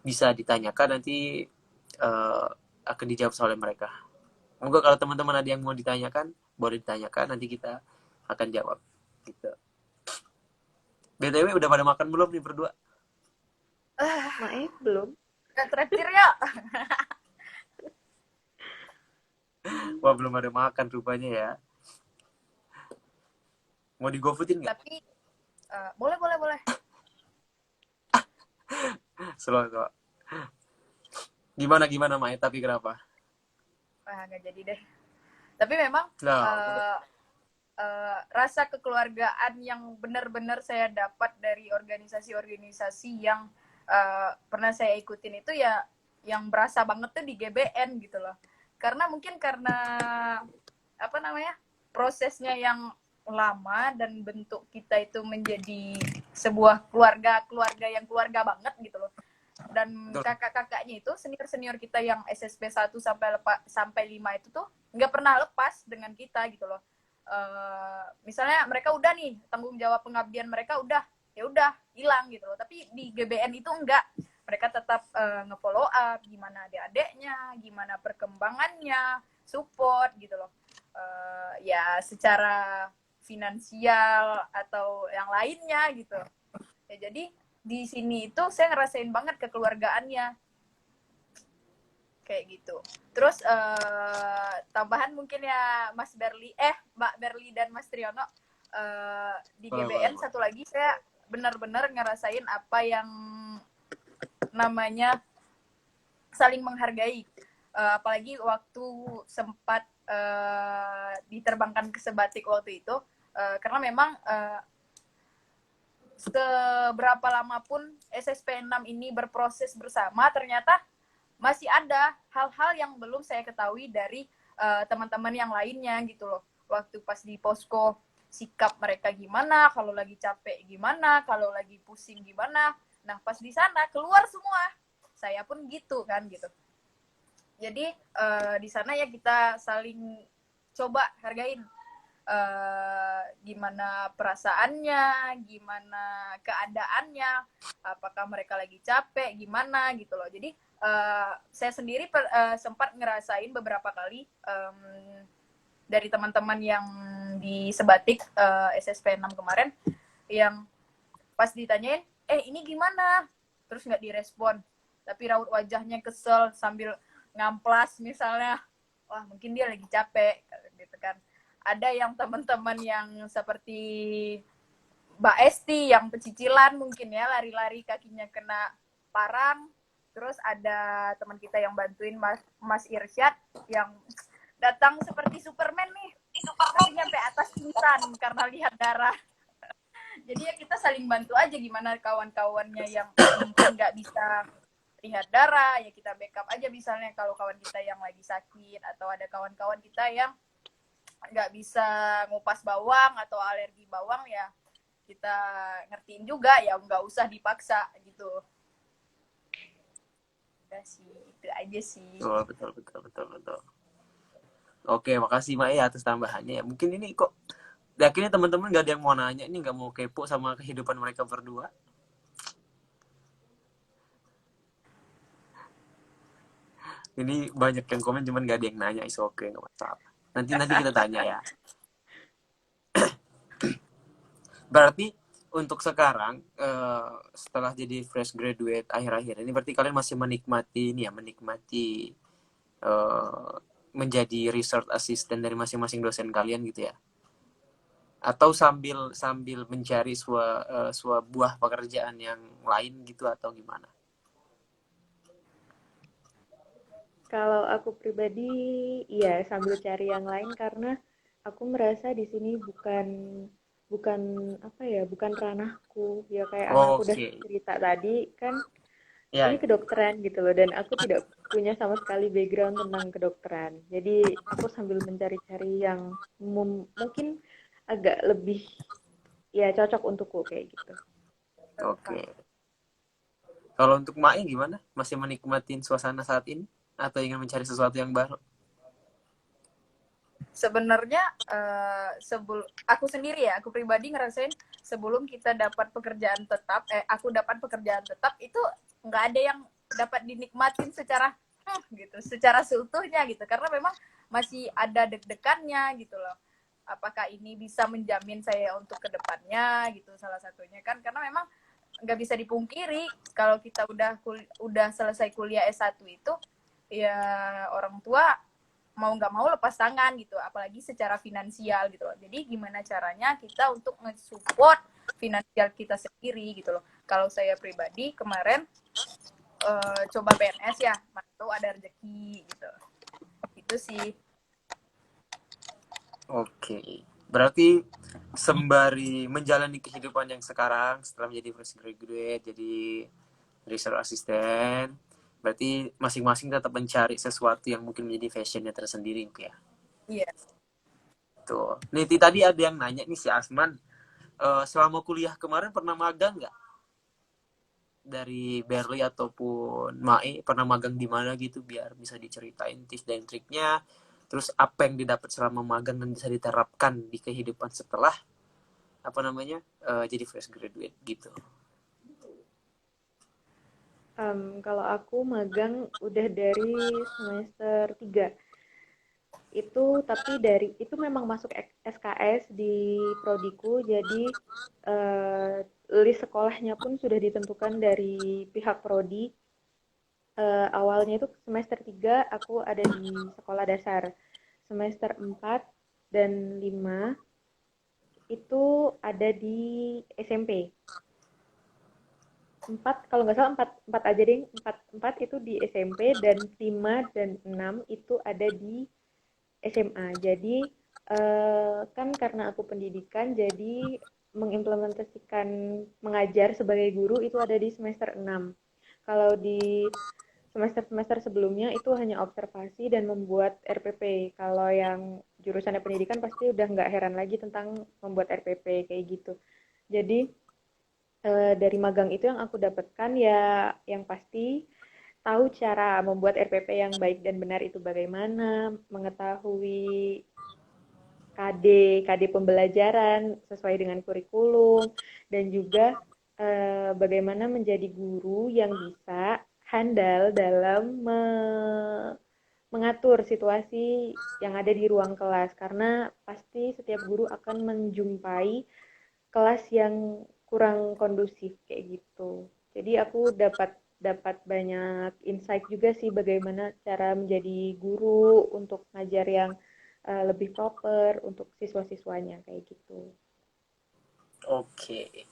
S1: bisa ditanyakan nanti, akan dijawab oleh mereka. Monggo kalau teman-teman ada yang mau ditanyakan, boleh ditanyakan, nanti kita akan jawab gitu. BTW udah pada makan belum nih berdua?
S2: Maaf, belum.
S3: Kita traktir ya.
S1: Wah, belum ada makan rupanya ya. Mau di GoFoodin nggak?
S3: Tapi boleh boleh boleh.
S1: Slow kok. Gimana gimana Mai? Tapi kenapa?
S3: Nggak jadi deh. Tapi memang
S1: Lah,
S3: uh, rasa kekeluargaan yang benar-benar saya dapat dari organisasi-organisasi yang pernah saya ikutin itu ya yang berasa banget tuh di GBN gitu loh. Karena mungkin karena apa namanya prosesnya yang lama dan bentuk kita itu menjadi sebuah keluarga yang keluarga banget gitu loh. Dan
S1: betul.
S3: kakak-kakaknya itu senior-senior kita yang SSB 1 sampai 5 itu tuh nggak pernah lepas dengan kita gitu loh. Misalnya mereka udah nih tanggung jawab pengabdian mereka udah ya udah hilang gitu loh, tapi di GBN itu enggak, mereka tetap nge-follow up gimana adik-adiknya, gimana perkembangannya, support gitu loh. Ya secara finansial atau yang lainnya gitu ya. Jadi di sini itu saya ngerasain banget kekeluargaannya kayak gitu. Terus tambahan mungkin ya Mbak Berli dan Mas Triyono, di GBN satu lagi saya benar-benar ngerasain apa yang namanya saling menghargai. Apalagi waktu sempat diterbangkan ke Sebatik waktu itu, karena memang seberapa lama pun SSP 6 ini berproses bersama, ternyata masih ada hal-hal yang belum saya ketahui dari teman-teman yang lainnya gitu loh. Waktu pas di posko, sikap mereka gimana, kalau lagi capek gimana, kalau lagi pusing gimana. Nah pas di sana keluar semua, saya pun gitu kan gitu. Jadi di sana ya kita saling coba hargain gimana perasaannya, gimana keadaannya, apakah mereka lagi capek, gimana gitu loh. Jadi saya sendiri sempat ngerasain beberapa kali dari teman-teman yang di Sebatik SSP 6 kemarin, yang pas ditanyain, ini gimana? Terus nggak direspon. Tapi raut wajahnya kesel sambil ngamplas misalnya. Wah, mungkin dia lagi capek. Gitu kan. Ada yang teman-teman yang seperti Mbak Esti yang pecicilan mungkin ya, lari-lari kakinya kena parang. Terus ada teman kita yang bantuin Mas Irsyad yang datang seperti Superman nih. Tapi nyampe atas pingsan karena lihat darah. Jadi ya kita saling bantu aja, gimana kawan-kawannya yang mungkin nggak bisa lihat darah, ya kita backup aja misalnya kalau kawan kita yang lagi sakit, atau ada kawan-kawan kita yang nggak bisa ngupas bawang atau alergi bawang, ya kita ngertiin juga, ya nggak usah dipaksa gitu. Udah sih, itu aja sih.
S1: Oh, betul. Oke, makasih Mae atas tambahannya. Mungkin ini kok akhirnya teman-teman nggak ada yang mau nanya, ini nggak mau kepo sama kehidupan mereka berdua. Ini banyak yang komen, cuman nggak ada yang nanya. Is oke, nggak masalah. Nanti kita tanya ya. Berarti untuk sekarang setelah jadi fresh graduate akhir-akhir ini, berarti kalian masih menikmati ini ya, menikmati menjadi research assistant dari masing-masing dosen kalian gitu ya? Atau sambil mencari sebuah pekerjaan yang lain gitu, atau gimana?
S2: Kalau aku pribadi, ya sambil cari yang lain karena aku merasa di sini bukan bukan apa ya, bukan ranahku. Ya kayak yang aku udah
S1: Oke.
S2: cerita tadi kan,
S1: Ya,
S2: ini kedokteran gitu loh, dan aku tidak punya sama sekali background tentang kedokteran. Jadi aku sambil mencari-cari yang mungkin agak lebih ya cocok untukku kayak gitu.
S1: oke. Kalau untuk Mae gimana? Masih menikmatin suasana saat ini? Atau ingin mencari sesuatu yang baru?
S3: Sebenarnya aku sendiri ya, aku pribadi ngerasain sebelum kita dapat pekerjaan tetap, aku dapat pekerjaan tetap itu nggak ada yang dapat dinikmatin secara gitu, secara seutuhnya gitu, karena memang masih ada deg-degannya gitu loh. Apakah ini bisa menjamin saya untuk kedepannya gitu, salah satunya kan, karena memang nggak bisa dipungkiri kalau kita udah selesai kuliah S1 itu, ya orang tua mau nggak mau lepas tangan gitu, apalagi secara finansial gitu loh. Jadi gimana caranya kita untuk nge-support finansial kita sendiri gitu loh. Kalau saya pribadi kemarin coba PNS ya, tahu ada rezeki gitu. Itu sih.
S1: Oke. Berarti sembari menjalani kehidupan yang sekarang setelah menjadi fresh graduate, jadi research assistant, berarti masing-masing tetap mencari sesuatu yang mungkin menjadi fashionnya tersendiri ya.
S3: Iya.
S1: Tuh. Nih tadi ada yang nanya nih si Asman, selama kuliah kemarin pernah magang nggak? Dari Berli ataupun Mae pernah magang di mana gitu, biar bisa diceritain tips dan triknya. Terus apa yang didapat selama magang dan bisa diterapkan di kehidupan setelah jadi fresh graduate gitu.
S2: Kalau aku magang udah dari semester 3 itu, tapi itu memang masuk SKS di prodiku, jadi list sekolahnya pun sudah ditentukan dari pihak prodi. Awalnya itu semester 3 aku ada di sekolah dasar, semester 4 dan 5 itu ada di SMP. 4 kalau nggak salah, 4 aja deh, 4 itu di SMP, dan 5 dan 6 itu ada di SMA. Jadi kan karena aku pendidikan, jadi mengimplementasikan mengajar sebagai guru itu ada di semester 6. Kalau di semester-semester sebelumnya itu hanya observasi dan membuat RPP. Kalau yang jurusannya pendidikan pasti udah nggak heran lagi tentang membuat RPP kayak gitu. Jadi dari magang itu yang aku dapatkan ya yang pasti tahu cara membuat RPP yang baik dan benar itu bagaimana, mengetahui KD, KD pembelajaran sesuai dengan kurikulum, dan juga bagaimana menjadi guru yang bisa handal dalam mengatur situasi yang ada di ruang kelas karena pasti setiap guru akan menjumpai kelas yang kurang kondusif kayak gitu. Jadi aku dapat dapat banyak insight juga sih bagaimana cara menjadi guru untuk ngajar yang lebih proper untuk siswa-siswanya kayak gitu.
S1: Oke.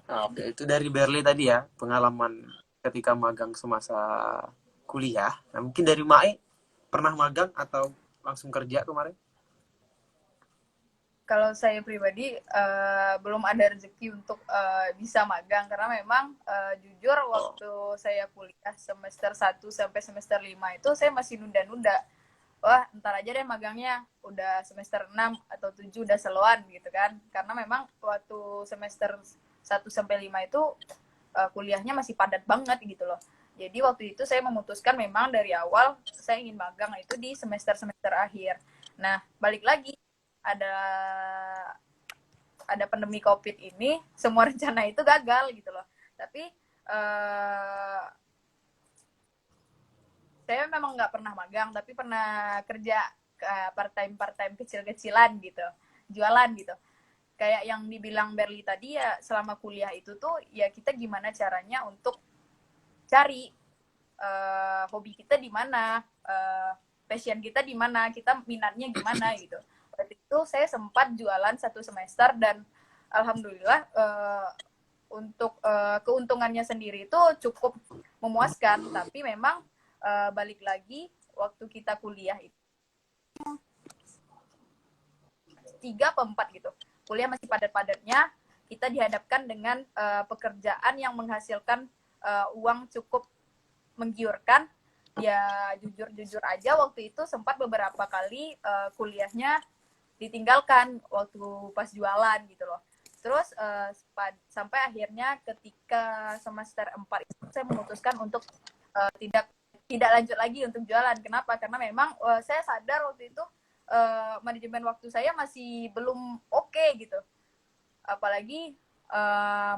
S1: Nah, oke, itu dari Berli tadi ya, pengalaman ketika magang semasa kuliah. Nah, mungkin dari Mae, pernah magang atau langsung kerja kemarin?
S3: Kalau saya pribadi belum ada rezeki untuk bisa magang karena memang jujur waktu saya kuliah semester 1 sampai semester 5 itu saya masih nunda-nunda. Wah, ntar aja deh magangnya, udah semester 6 atau 7 udah seloan gitu kan. Karena memang waktu semester 1 sampai 5 itu kuliahnya masih padat banget gitu loh. Jadi waktu itu saya memutuskan memang dari awal saya ingin magang itu di semester-semester akhir. Nah, balik lagi ada pandemi COVID ini, semua rencana itu gagal gitu loh. Tapi saya memang nggak pernah magang, tapi pernah kerja part time kecil-kecilan gitu, jualan gitu. Kayak yang dibilang Berli tadi ya, selama kuliah itu tuh ya kita gimana caranya untuk cari hobi kita di mana, passion kita di mana, kita minatnya gimana gitu. Waktu itu saya sempat jualan 1 semester dan alhamdulillah untuk keuntungannya sendiri itu cukup memuaskan. Tapi memang balik lagi waktu kita kuliah itu 3 atau 4 gitu, kuliah masih padat-padatnya, kita dihadapkan dengan pekerjaan yang menghasilkan uang cukup menggiurkan. Ya jujur aja waktu itu sempat beberapa kali kuliahnya ditinggalkan waktu pas jualan gitu loh. Terus sampai akhirnya ketika semester 4 itu saya memutuskan untuk tidak lanjut lagi untuk jualan. Kenapa? Karena memang saya sadar waktu itu manajemen waktu saya masih belum oke gitu. Apalagi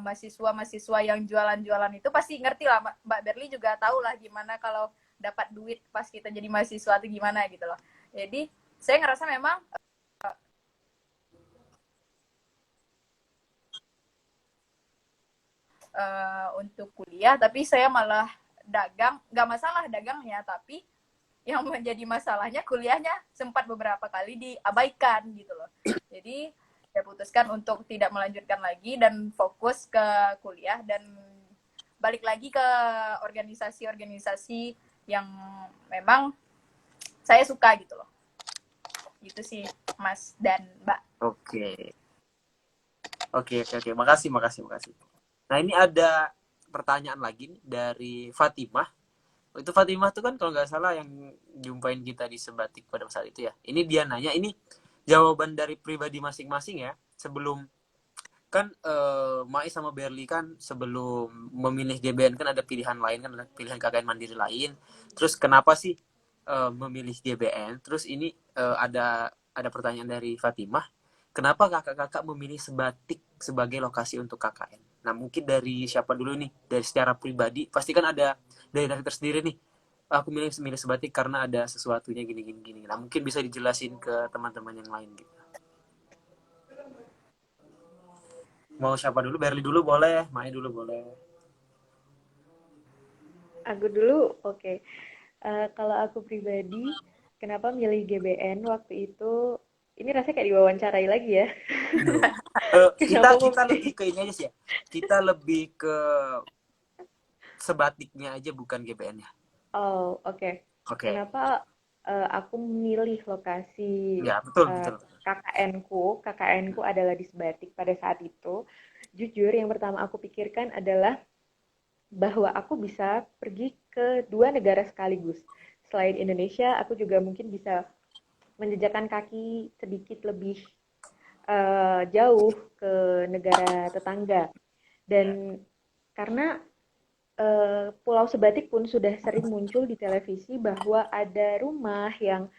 S3: mahasiswa-mahasiswa yang jualan-jualan itu pasti ngerti lah, Mbak Berli juga tahu lah gimana kalau dapat duit pas kita jadi mahasiswa itu gimana gitu loh. Jadi saya ngerasa memang untuk kuliah, tapi saya malah dagang. Nggak masalah dagangnya, tapi yang menjadi masalahnya kuliahnya sempat beberapa kali diabaikan gitu loh. Jadi saya putuskan untuk tidak melanjutkan lagi dan fokus ke kuliah dan balik lagi ke organisasi-organisasi yang memang saya suka gitu loh. Gitu sih Mas dan Mbak.
S1: Oke. Oke. Makasih. Nah, ini ada pertanyaan lagi nih dari Fatimah. Itu Fatimah tuh kan kalau nggak salah yang jumpain kita di Sebatik pada saat itu ya. Ini dia nanya, ini jawaban dari pribadi masing-masing ya. Sebelum kan Mai sama Berli kan sebelum memilih GBN kan ada pilihan lain, kan ada pilihan KKN Mandiri lain. Terus kenapa sih memilih GBN? Terus ini ada pertanyaan dari Fatimah, kenapa kakak-kakak memilih Sebatik sebagai lokasi untuk KKN? Nah, mungkin dari siapa dulu nih? Dari secara pribadi pasti kan ada dari tersendiri nih. Aku milih Sebatik karena ada sesuatunya gini. Nah, mungkin bisa dijelasin ke teman-teman yang lain gitu. Mau siapa dulu? Berli dulu boleh, Mai dulu boleh.
S2: Aku dulu, oke. Kalau aku pribadi, kenapa milih GBN waktu itu? Ini rasanya kayak diwawancarai lagi ya. Kenapa
S1: Kita
S2: memilih?
S1: lebih ke ini aja sih ya. Kita lebih ke Sebatiknya aja, bukan GBN-nya.
S2: Oh, oke.
S1: Oke.
S2: Kenapa aku memilih lokasi
S1: Ya, betul.
S2: KKN-ku? KKN-ku adalah di Sebatik pada saat itu. Jujur, yang pertama aku pikirkan adalah bahwa aku bisa pergi ke 2 negara sekaligus. Selain Indonesia, aku juga mungkin bisa menjejakkan kaki sedikit lebih jauh ke negara tetangga. Dan karena Pulau Sebatik pun sudah sering muncul di televisi bahwa ada rumah yang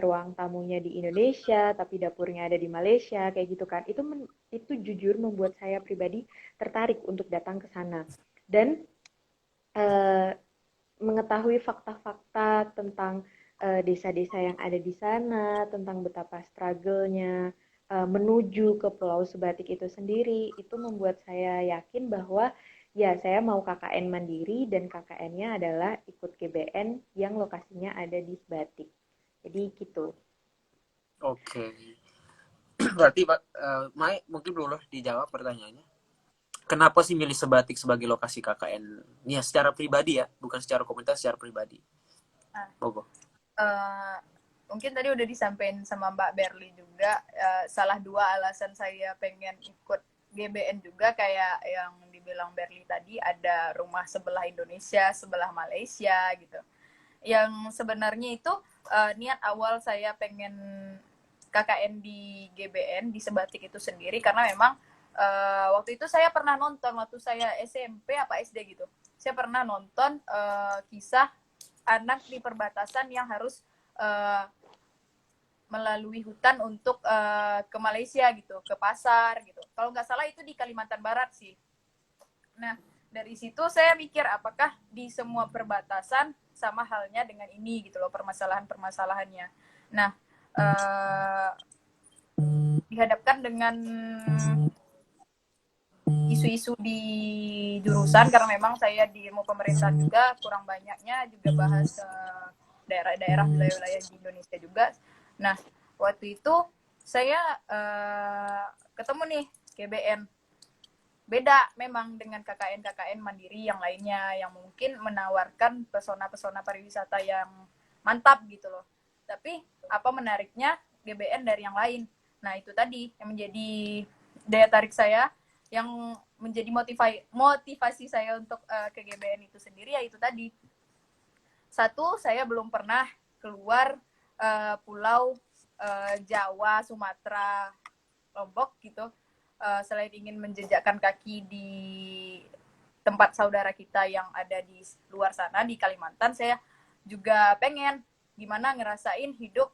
S2: ruang tamunya di Indonesia tapi dapurnya ada di Malaysia kayak gitu kan. Itu jujur membuat saya pribadi tertarik untuk datang ke sana dan uh, mengetahui fakta-fakta tentang desa-desa yang ada di sana, tentang betapa struggle-nya menuju ke Pulau Sebatik itu sendiri, itu membuat saya yakin bahwa ya saya mau KKN mandiri dan KKN-nya adalah ikut GBN yang lokasinya ada di Sebatik. Jadi gitu.
S1: Oke. Berarti Pak Mai mungkin dulu dijawab pertanyaannya. Kenapa sih milih Sebatik sebagai lokasi KKN? Ya secara pribadi ya, bukan secara komunitas, secara pribadi.
S3: Nah,
S1: Bobo.
S3: Mungkin tadi udah disampaikan sama Mbak Berli juga, salah dua alasan saya pengen ikut GBN juga kayak yang dibilang Berli tadi, ada rumah sebelah Indonesia, sebelah Malaysia gitu. Yang sebenarnya itu niat awal saya pengen KKN di GBN, di Sebatik itu sendiri, karena memang waktu itu saya pernah nonton, waktu saya SMP apa SD gitu, saya pernah nonton kisah anak di perbatasan yang harus melalui hutan untuk ke Malaysia gitu, ke pasar gitu. Kalau nggak salah itu di Kalimantan Barat sih. Nah, dari situ saya mikir apakah di semua perbatasan sama halnya dengan ini gitu loh, permasalahan-permasalahannya. Nah, dihadapkan dengan isu-isu di jurusan, karena memang saya di ilmu pemerintahan juga, kurang banyaknya juga bahas daerah-daerah, wilayah-wilayah di Indonesia juga. Nah, waktu itu saya ketemu nih GBN. Beda memang dengan KKN-KKN mandiri yang lainnya, yang mungkin menawarkan pesona-pesona pariwisata yang mantap gitu loh. Tapi apa menariknya GBN dari yang lain? Nah, itu tadi yang menjadi daya tarik saya, yang menjadi motivasi saya untuk ke GBN itu sendiri, yaitu tadi. Satu, saya belum pernah keluar pulau Jawa, Sumatera, Lombok gitu. Selain ingin menjejakkan kaki di tempat saudara kita yang ada di luar sana, di Kalimantan, saya juga pengen gimana ngerasain hidup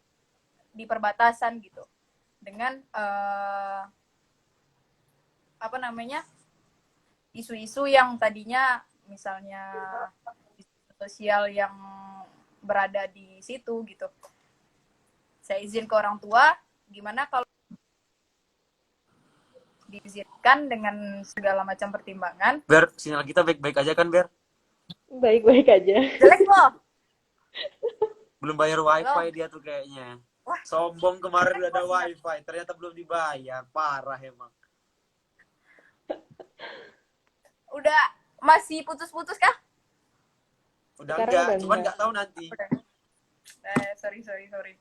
S3: di perbatasan gitu. Dengan apa namanya, isu-isu yang tadinya misalnya isu sosial yang berada di situ gitu. Saya izin ke orang tua, gimana kalau diizinkan dengan segala macam pertimbangan.
S1: Ber, sinyal kita baik-baik aja kan, Ber?
S2: Baik-baik aja.
S3: Jelek loh.
S1: Belum bayar wifi dia tuh kayaknya.
S3: Wah,
S1: sombong kemarin udah ada wifi, ternyata belum dibayar. Parah emang.
S3: Udah masih putus-putus kah?
S1: Udah
S2: Sekarang
S1: enggak,
S2: udah
S1: cuman
S2: enggak.
S1: nggak tahu nanti.
S3: Sorry.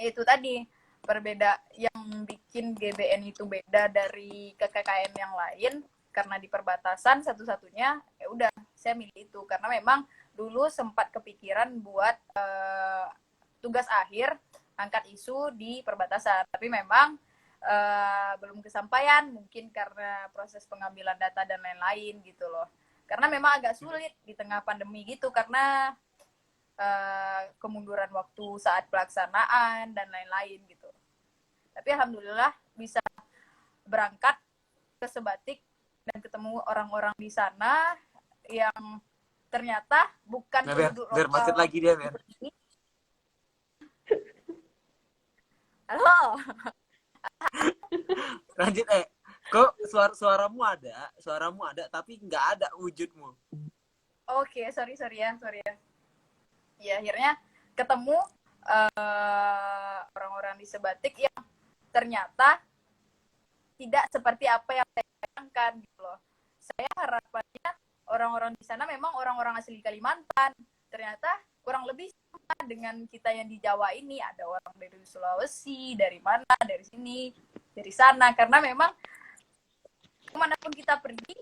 S3: Itu tadi berbeda, yang bikin GBN itu beda dari KKKN yang lain, karena di perbatasan satu-satunya, ya udah saya milih itu karena memang dulu sempat kepikiran buat tugas akhir angkat isu di perbatasan, tapi memang belum kesampaian, mungkin karena proses pengambilan data dan lain-lain gitu loh. Karena memang agak sulit di tengah pandemi gitu, karena kemunduran waktu saat pelaksanaan dan lain-lain gitu. Tapi alhamdulillah bisa berangkat ke Sebatik dan ketemu orang-orang di sana yang ternyata bukan penduduk
S1: Ber, macet
S3: lokal.
S1: lagi dia, Ber.
S3: Halo.
S1: Lanjut, kok suaramu ada, tapi nggak ada wujudmu.
S3: Oke, sorry ya. Ya, akhirnya ketemu orang-orang di Sebatik yang ternyata tidak seperti apa yang saya bayangkan gitu loh. Saya harapannya orang-orang di sana memang orang-orang asli Kalimantan. Ternyata kurang lebih sama dengan kita yang di Jawa ini. Ada orang dari Sulawesi, dari mana, dari sini, dari sana. Karena memang kemanapun kita pergi,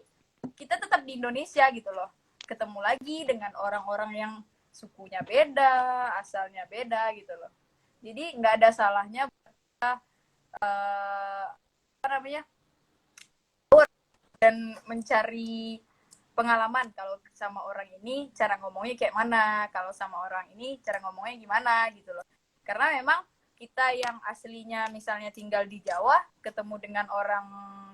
S3: kita tetap di Indonesia gitu loh. Ketemu lagi dengan orang-orang yang sukunya beda, asalnya beda gitu loh. Jadi nggak ada salahnya kita dan mencari pengalaman, kalau sama orang ini cara ngomongnya kayak mana, kalau sama orang ini cara ngomongnya gimana gitu loh. Karena memang kita yang aslinya misalnya tinggal di Jawa ketemu dengan orang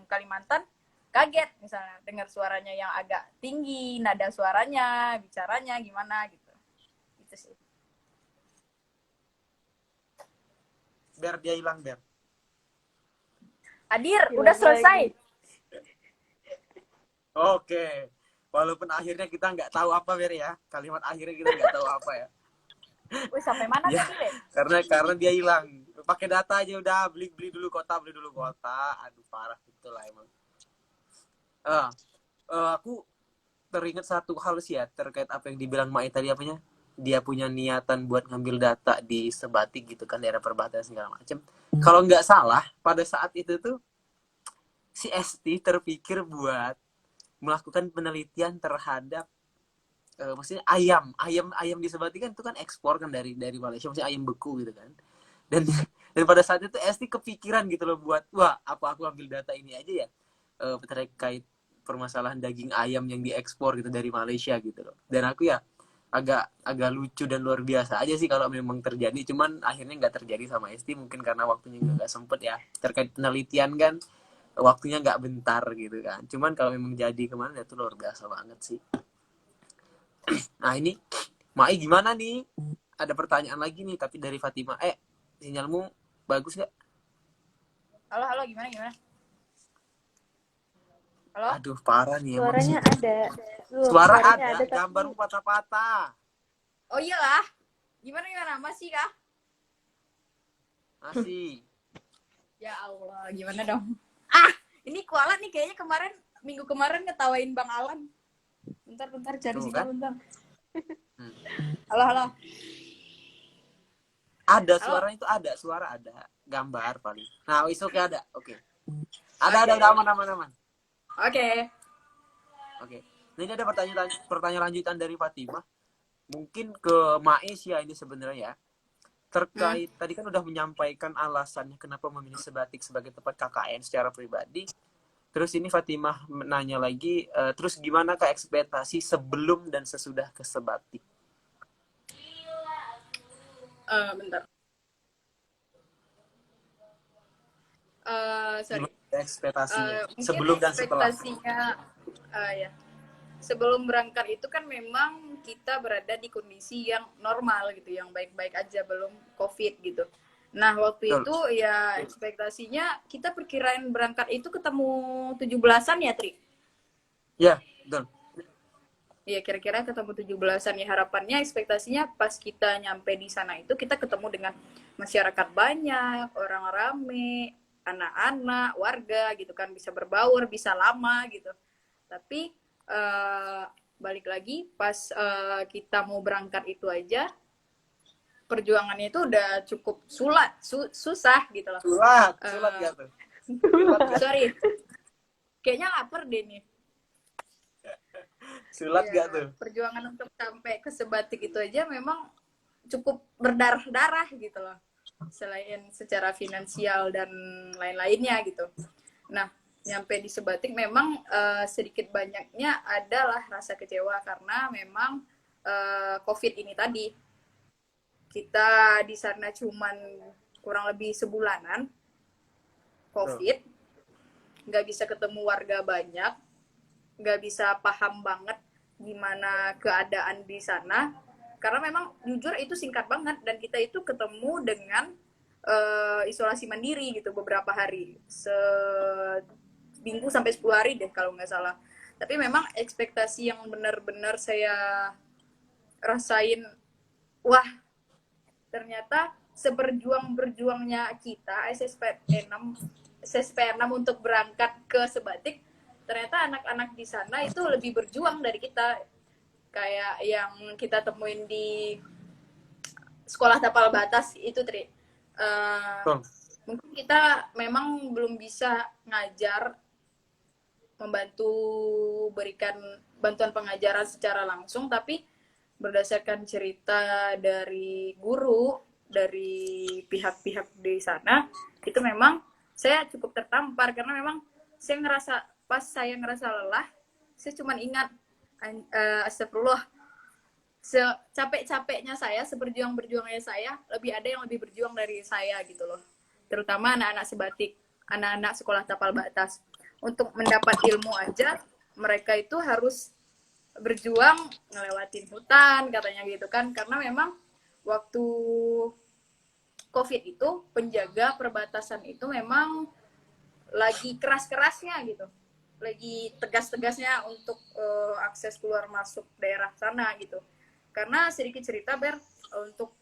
S3: Kalimantan, kaget misalnya dengar suaranya yang agak tinggi, nada suaranya, bicaranya gimana gitu. Itu sih.
S1: Ber, dia hilang, Ber.
S3: Hadir,
S2: Hilang
S3: udah selesai.
S2: lagi.
S1: Oke. Walaupun akhirnya kita nggak tahu apa, Ber ya. Kalimat akhirnya kita nggak tahu apa ya.
S3: Wih, sampai mana
S1: Ya,
S3: tadi, Le?
S1: karena dia hilang. Pakai data aja udah, beli dulu kota. Aduh, parah betul lah emang. Aku teringat satu hal sih ya, terkait apa yang dibilang Mai tadi, apanya? Dia punya niatan buat ngambil data di Sebatik gitu kan, daerah perbatasan segala macem. Kalau nggak salah, pada saat itu tuh si Esti terpikir buat melakukan penelitian terhadap maksudnya ayam di Sebatik kan itu kan ekspor kan dari Malaysia, maksudnya ayam beku gitu kan. Dan pada saat itu Esti kepikiran gitu loh buat, wah, apa aku ambil data ini aja ya, terkait permasalahan daging ayam yang diekspor gitu dari Malaysia gitu loh. Dan aku ya agak lucu dan luar biasa aja sih kalau memang terjadi, cuman akhirnya nggak terjadi sama Esti, mungkin karena waktunya nggak sempet ya, terkait penelitian kan waktunya nggak bentar gitu kan. Cuman kalau memang jadi kemana itu luar biasa banget sih. Nah ini Mai gimana nih, ada pertanyaan lagi nih tapi dari Fatima. Sinyalmu bagus nggak?
S3: Halo, gimana? Halo?
S1: Aduh, parah nih emang
S2: Suaranya
S1: sih.
S2: ada.
S1: Suara
S2: Suaranya
S1: ada,
S2: tapi
S1: gambarmu patah-patah.
S3: Oh iyalah. Gimana? Masih kah?
S1: Masih.
S3: Ya Allah, gimana dong? Ini kualat nih kayaknya minggu kemarin ngetawain Bang Alan. Bentar cari
S1: Tuh,
S3: sinyal
S1: kan?
S3: bentar.
S1: Hmm.
S3: Halo.
S1: Ada
S3: Halo?
S1: suaranya itu, ada suara, ada gambar paling. Nah, oke ada. Oke.
S3: Oke.
S1: Ada aman.
S3: Oke.
S1: Nah, ini ada pertanyaan lanjutan dari Fatimah. Mungkin ke Maes ya ini sebenarnya ya. Terkait tadi kan udah menyampaikan alasannya kenapa memilih Sebatik sebagai tempat KKN secara pribadi. Terus ini Fatimah nanya lagi, terus gimana Kak ekspektasi sebelum dan sesudah ke Sebatik?
S3: Bentar. Sorry.
S1: Ekspektasinya
S3: Mungkin
S1: sebelum dan setelah.
S3: ekspektasinya ya. Sebelum berangkat itu kan memang kita berada di kondisi yang normal gitu, yang baik-baik aja, belum COVID gitu. Nah, waktu
S1: Betul.
S3: itu ya ekspektasinya kita perkirain berangkat itu ketemu 17-an ya, Tri?
S1: Ya, betul.
S3: Iya, kira-kira ketemu 17-an ya. Harapannya, ekspektasinya pas kita nyampe di sana itu kita ketemu dengan masyarakat banyak, orang rame, anak-anak, warga gitu kan, bisa berbaur, bisa lama gitu. Tapi balik lagi pas kita mau berangkat itu aja, perjuangannya itu udah cukup susah gitu loh.
S1: Sulat gak tuh?
S3: Sorry, kayaknya lapar deh nih.
S1: Sulat gak tuh?
S3: Perjuangan untuk sampai ke Sebatik itu aja memang cukup berdarah-darah gitu loh, selain secara finansial dan lain-lainnya gitu. Nah, nyampe di Sebatik memang sedikit banyaknya adalah rasa kecewa karena memang COVID ini tadi. Kita di sana cuman kurang lebih sebulanan COVID, nggak bisa ketemu warga banyak, nggak bisa paham banget gimana keadaan di sana, karena memang jujur itu singkat banget dan kita itu ketemu dengan isolasi mandiri gitu beberapa hari, seminggu sampai 10 hari deh kalau nggak salah. Tapi memang ekspektasi yang benar-benar saya rasain, wah ternyata seberjuang-berjuangnya kita SSP6 untuk berangkat ke Sebatik, ternyata anak-anak di sana itu lebih berjuang dari kita. Kayak yang kita temuin di sekolah tapal batas itu, Tri. Mungkin kita memang belum bisa ngajar, membantu berikan bantuan pengajaran secara langsung, tapi berdasarkan cerita dari guru, dari pihak-pihak di sana, itu memang saya cukup tertampar karena memang saya ngerasa, pas saya ngerasa lelah, saya cuma ingat, astagfirullah, secapek-capeknya saya, seberjuang-berjuangnya saya, lebih ada yang lebih berjuang dari saya gitu loh. Terutama anak-anak Sebatik, anak-anak sekolah tapal batas. untuk mendapat ilmu aja mereka itu harus berjuang ngelewatin hutan katanya gitu kan, karena memang waktu COVID itu penjaga perbatasan itu memang lagi keras-kerasnya gitu, lagi tegas-tegasnya untuk akses keluar masuk daerah sana gitu. Karena sedikit cerita Ber, untuk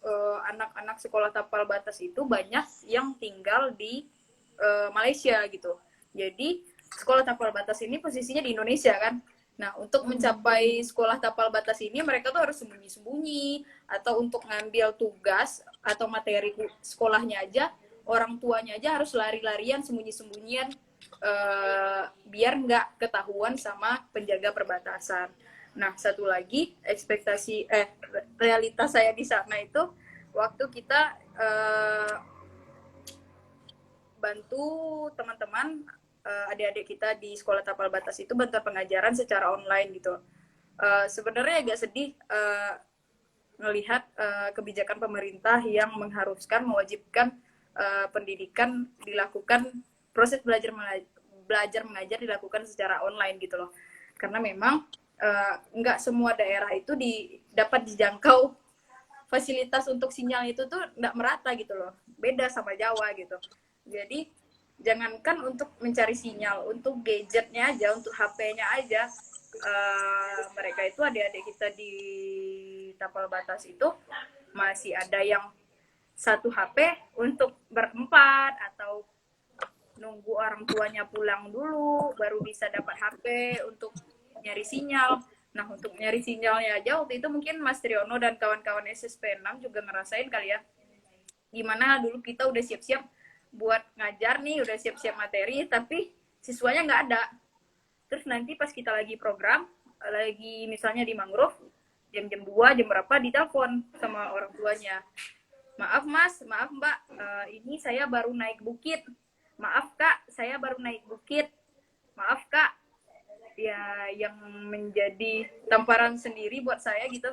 S3: anak-anak sekolah tapal batas itu banyak yang tinggal di Malaysia gitu. Jadi sekolah tapal batas ini posisinya di Indonesia kan. Nah, untuk mencapai sekolah tapal batas ini mereka tuh harus sembunyi-sembunyi, atau untuk ngambil tugas atau materi sekolahnya aja, orang tuanya aja harus lari-larian sembunyi-sembunyian biar nggak ketahuan sama penjaga perbatasan. Nah, satu lagi realitas saya di sana itu waktu kita bantu teman-teman adik-adik kita di sekolah tapal batas itu bantuan pengajaran secara online gitu. Sebenarnya agak sedih melihat kebijakan pemerintah yang mengharuskan mewajibkan pendidikan dilakukan, proses belajar mengajar dilakukan secara online gitu loh. Karena memang nggak semua daerah itu dapat dijangkau fasilitas untuk sinyal itu tuh nggak merata gitu loh, beda sama Jawa gitu. Jadi jangankan untuk mencari sinyal, untuk gadgetnya aja, untuk HP-nya aja, mereka itu adik-adik kita di tapal batas itu masih ada yang satu HP untuk berempat, atau nunggu orang tuanya pulang dulu baru bisa dapat HP untuk nyari sinyal. Nah, untuk nyari sinyalnya aja waktu itu mungkin Mas Triono dan kawan-kawan SSP6 juga ngerasain kali ya, gimana dulu kita udah siap-siap buat ngajar nih, udah siap-siap materi, tapi siswanya nggak ada. Terus nanti pas kita lagi program, lagi misalnya di mangrove, jam-jam 2, jam berapa, ditelepon sama orang tuanya. Maaf Mas, maaf Mbak, ini saya baru naik bukit. Maaf Kak, saya baru naik bukit. Maaf Kak. Ya, yang menjadi tamparan sendiri buat saya gitu.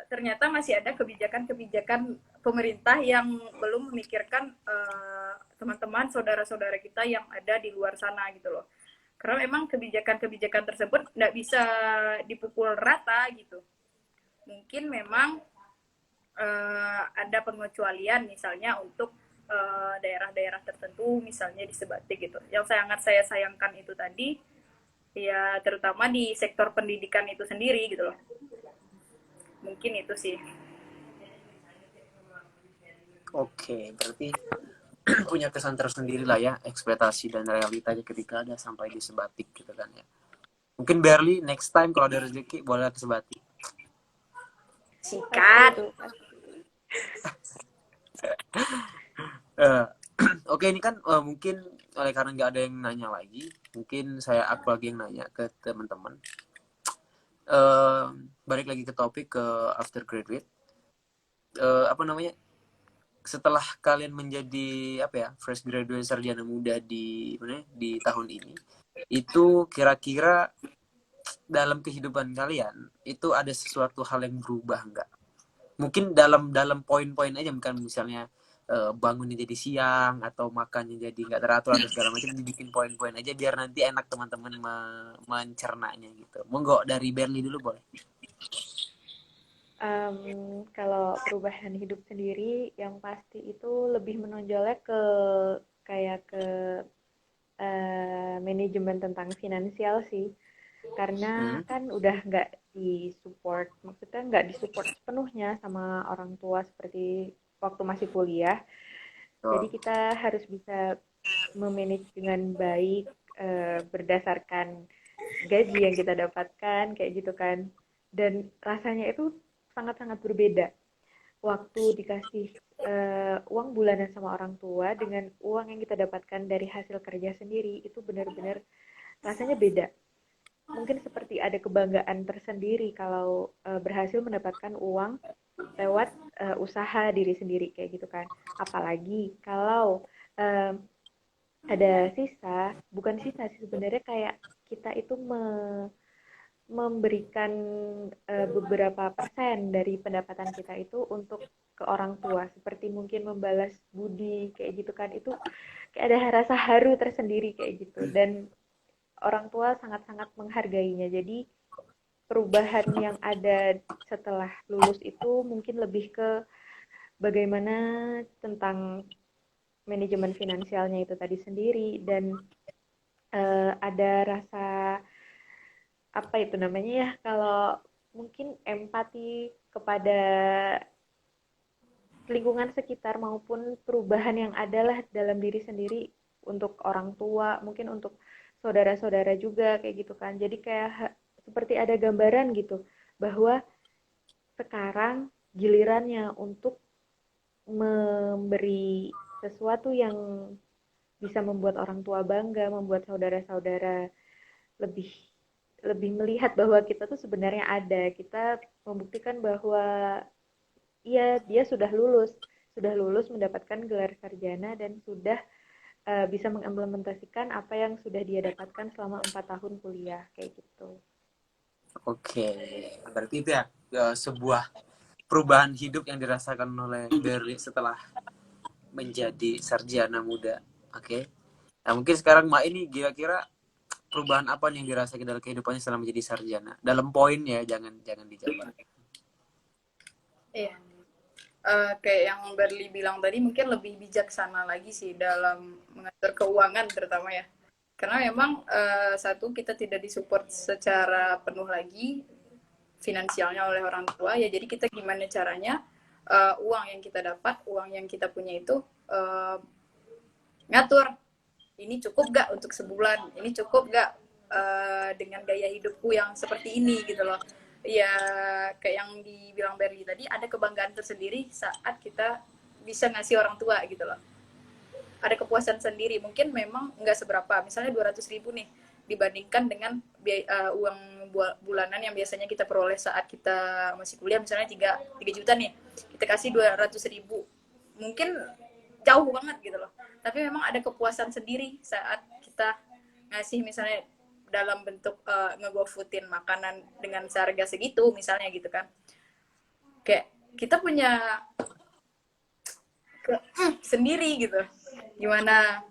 S3: Ternyata masih ada kebijakan-kebijakan pemerintah yang belum memikirkan teman-teman, saudara-saudara kita yang ada di luar sana gitu loh. Karena memang kebijakan-kebijakan tersebut nggak bisa dipukul rata gitu. Mungkin memang ada pengecualian misalnya untuk daerah-daerah tertentu, misalnya di Sebatik gitu. Yang sangat saya sayangkan itu tadi, ya terutama di sektor pendidikan itu sendiri gitu loh. Mungkin itu sih.
S1: Oke, berarti punya kesan tersendiri lah ya, ekspektasi dan realitanya ketika ada sampai di Sebatik gitu kan ya. Mungkin Berli next time kalau ada rezeki boleh ke Sebatik.
S3: Sikat.
S1: Oke, ini kan mungkin oleh karena nggak ada yang nanya lagi, mungkin aku lagi yang nanya ke teman-teman. Balik lagi ke topik, ke after graduate. Apa namanya? Setelah kalian menjadi fresh graduate sarjana muda di tahun ini, itu kira-kira dalam kehidupan kalian itu ada sesuatu hal yang berubah nggak? Mungkin dalam poin-poin aja, bukan misalnya bangunnya jadi siang atau makannya jadi nggak teratur atau segala macam, dibikin poin-poin aja biar nanti enak teman-teman mencernanya gitu. Monggo dari Berli dulu boleh.
S2: Kalau perubahan hidup sendiri yang pasti itu lebih menonjolnya ke kayak ke manajemen tentang finansial sih, karena kan udah nggak disupport, maksudnya nggak disupport sepenuhnya sama orang tua seperti waktu masih kuliah. Jadi kita harus bisa memanage dengan baik berdasarkan gaji yang kita dapatkan kayak gitu kan, dan rasanya itu sangat-sangat berbeda waktu dikasih uang bulanan sama orang tua dengan uang yang kita dapatkan dari hasil kerja sendiri. Itu benar-benar rasanya beda. Mungkin seperti ada kebanggaan tersendiri kalau berhasil mendapatkan uang lewat usaha diri sendiri kayak gitu kan. Apalagi kalau ada sisa, bukan sisa sih sebenarnya, kayak kita itu memberikan beberapa persen dari pendapatan kita itu untuk ke orang tua, seperti mungkin membalas budi kayak gitu kan, itu kayak ada rasa haru tersendiri kayak gitu, dan orang tua sangat-sangat menghargainya. Jadi perubahan yang ada setelah lulus itu mungkin lebih ke bagaimana tentang manajemen finansialnya itu tadi sendiri, dan ada rasa apa itu namanya ya, kalau mungkin empati kepada lingkungan sekitar maupun perubahan yang adalah dalam diri sendiri untuk orang tua, mungkin untuk saudara-saudara juga kayak gitu kan. Jadi kayak seperti ada gambaran gitu bahwa sekarang gilirannya untuk memberi sesuatu yang bisa membuat orang tua bangga, membuat saudara-saudara lebih lebih melihat bahwa kita tuh sebenarnya ada. Kita membuktikan bahwa iya, dia sudah lulus mendapatkan gelar sarjana dan sudah bisa mengimplementasikan apa yang sudah dia dapatkan selama 4 tahun kuliah kayak gitu.
S1: Oke, berarti itu ya sebuah perubahan hidup yang dirasakan oleh Berli setelah menjadi sarjana muda. Oke. Nah, mungkin sekarang Mak ini kira-kira perubahan apa nih yang dirasakan dalam kehidupannya setelah menjadi sarjana? Dalam poin ya, jangan dijawab.
S3: Iya. Kayak yang Berli bilang tadi, mungkin lebih bijaksana lagi sih dalam mengatur keuangan terutama ya. Karena memang satu, kita tidak disupport secara penuh lagi finansialnya oleh orang tua ya, jadi kita gimana caranya uang yang kita dapat, uang yang kita punya itu ngatur, ini cukup gak untuk sebulan, ini cukup gak dengan gaya hidupku yang seperti ini gitu loh. Ya kayak yang dibilang Berli tadi, ada kebanggaan tersendiri saat kita bisa ngasih orang tua gitu loh, ada kepuasan sendiri. Mungkin memang nggak seberapa, misalnya 200.000 nih dibandingkan dengan uang bulanan yang biasanya kita peroleh saat kita masih kuliah, misalnya 3 juta nih, kita kasih 200.000, mungkin jauh banget gitu loh. Tapi memang ada kepuasan sendiri saat kita ngasih, misalnya dalam bentuk nge-GoFoodin makanan dengan seharga segitu misalnya gitu kan. Kayak kita punya sendiri gitu, gimana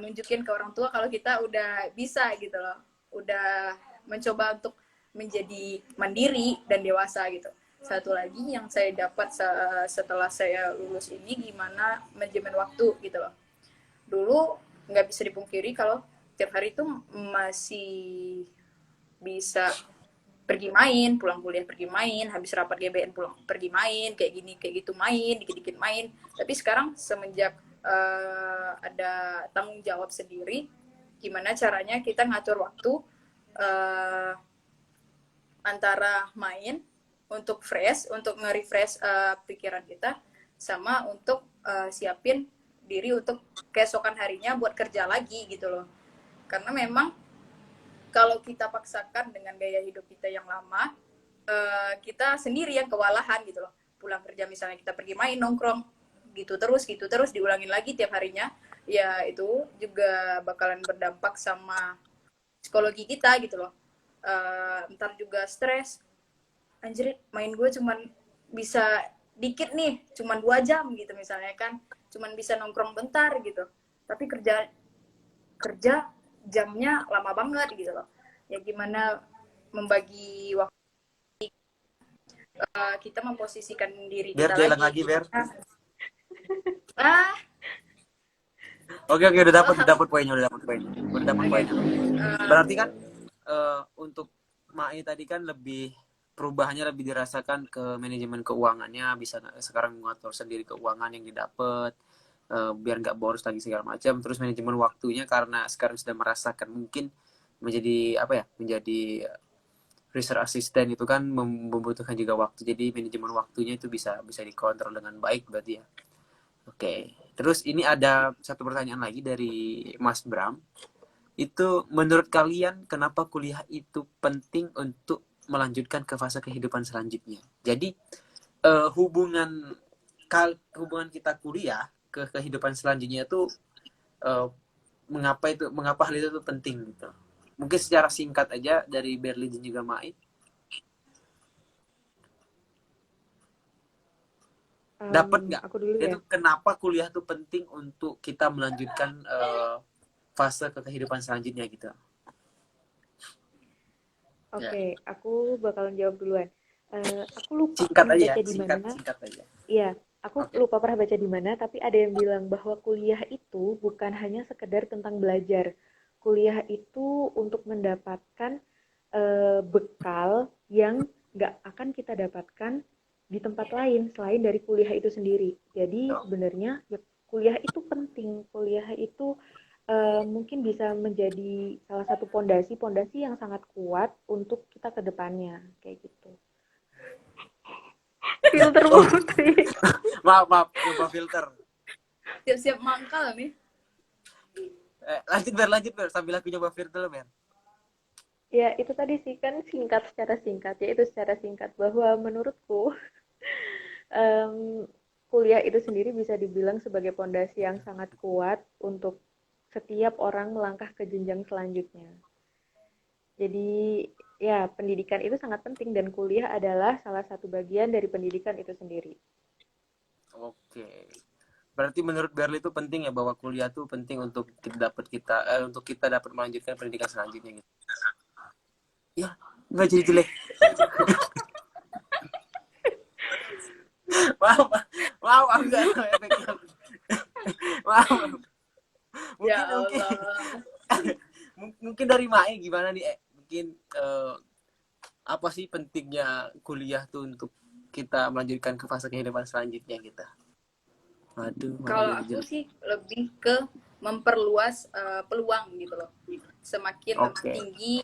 S3: nunjukin ke orang tua kalau kita udah bisa gitu loh, udah mencoba untuk menjadi mandiri dan dewasa gitu. Satu lagi yang saya dapat setelah saya lulus ini, gimana manajemen waktu gitu loh. Dulu nggak bisa dipungkiri kalau tiap hari itu masih bisa pergi main, pulang kuliah pergi main, habis rapat GBN pulang pergi main, kayak gini kayak gitu main, dikit-dikit main. Tapi sekarang semenjak ada tanggung jawab sendiri, gimana caranya kita ngatur waktu antara main untuk fresh, untuk nge-refresh pikiran kita, sama untuk siapin diri untuk keesokan harinya buat kerja lagi gitu loh. Karena memang kalau kita paksakan dengan gaya hidup kita yang lama, kita sendiri yang kewalahan gitu loh. Pulang kerja misalnya kita pergi main, nongkrong, gitu terus diulangin lagi tiap harinya, ya itu juga bakalan berdampak sama psikologi kita gitu loh. Ntar juga stres, anjir main gue cuman bisa dikit nih, cuman 2 jam gitu misalnya kan, cuman bisa nongkrong bentar gitu, tapi kerja jamnya lama banget gitu loh. Ya gimana membagi waktu, kita memposisikan diri
S1: Ber,
S3: kita
S1: jalan
S3: lagi.
S1: lagi, Ber.
S3: Ah,
S1: Oke, udah dapat poinnya. Berarti kan untuk Mai tadi kan perubahannya lebih dirasakan ke manajemen keuangannya, bisa sekarang mengatur sendiri keuangan yang didapat, biar nggak boros lagi segala macam. Terus manajemen waktunya karena sekarang sudah merasakan, mungkin menjadi research assistant itu kan membutuhkan juga waktu, jadi manajemen waktunya itu bisa dikontrol dengan baik berarti ya. Oke, terus ini ada satu pertanyaan lagi dari Mas Bram. Itu menurut kalian kenapa kuliah itu penting untuk melanjutkan ke fase kehidupan selanjutnya? Jadi hubungan kita kuliah ke kehidupan selanjutnya itu mengapa hal itu penting gitu? Mungkin secara singkat aja dari Berli dan juga Mai. Dapat nggak?
S2: Aku dulu ya.
S1: Itu kenapa kuliah tuh penting untuk kita melanjutkan fase ke kehidupan selanjutnya gitu. Ya.
S2: Oke, aku bakalan jawab duluan. Aku lupa
S1: Singkat
S2: pernah
S1: aja ya,
S2: baca di
S1: singkat
S2: mana.
S1: singkat aja.
S2: Iya, aku
S1: Oke.
S2: lupa pernah baca di mana, tapi ada yang bilang bahwa kuliah itu bukan hanya sekedar tentang belajar. Kuliah itu untuk mendapatkan bekal yang nggak akan kita dapatkan di tempat lain selain dari kuliah itu sendiri. Jadi sebenarnya ya, kuliah itu penting. Kuliah itu mungkin bisa menjadi salah satu pondasi yang sangat kuat untuk kita ke depannya, kayak gitu. Filter
S1: Oh,
S2: mulu sih.
S1: maaf, nyoba filter.
S3: Siap-siap mangkal nih.
S1: Lanjut Ber, sambil aku nyoba filter Ber.
S2: Ya, itu tadi sih kan secara singkat, yaitu secara singkat bahwa menurutku em, kuliah itu sendiri bisa dibilang sebagai pondasi yang sangat kuat untuk setiap orang melangkah ke jenjang selanjutnya. Jadi ya pendidikan itu sangat penting dan kuliah adalah salah satu bagian dari pendidikan itu sendiri.
S1: Oke. Berarti menurut Berli itu penting ya bahwa kuliah itu penting untuk untuk kita dapat melanjutkan pendidikan selanjutnya gitu. Ya, nggak jadi jelek. Maaf, maaf, aku nggak tahu efeknya. Maaf.
S3: Ya
S1: Mungkin mungkin
S3: Allah.
S1: mungkin dari Mae gimana nih? Mungkin apa sih pentingnya kuliah tuh untuk kita melanjutkan ke fase kehidupan selanjutnya kita? Waduh, malah
S3: Kalau
S1: jadi
S3: aku
S1: jelek.
S3: sih lebih ke memperluas peluang gitu loh. Semakin
S1: Oke.
S3: tinggi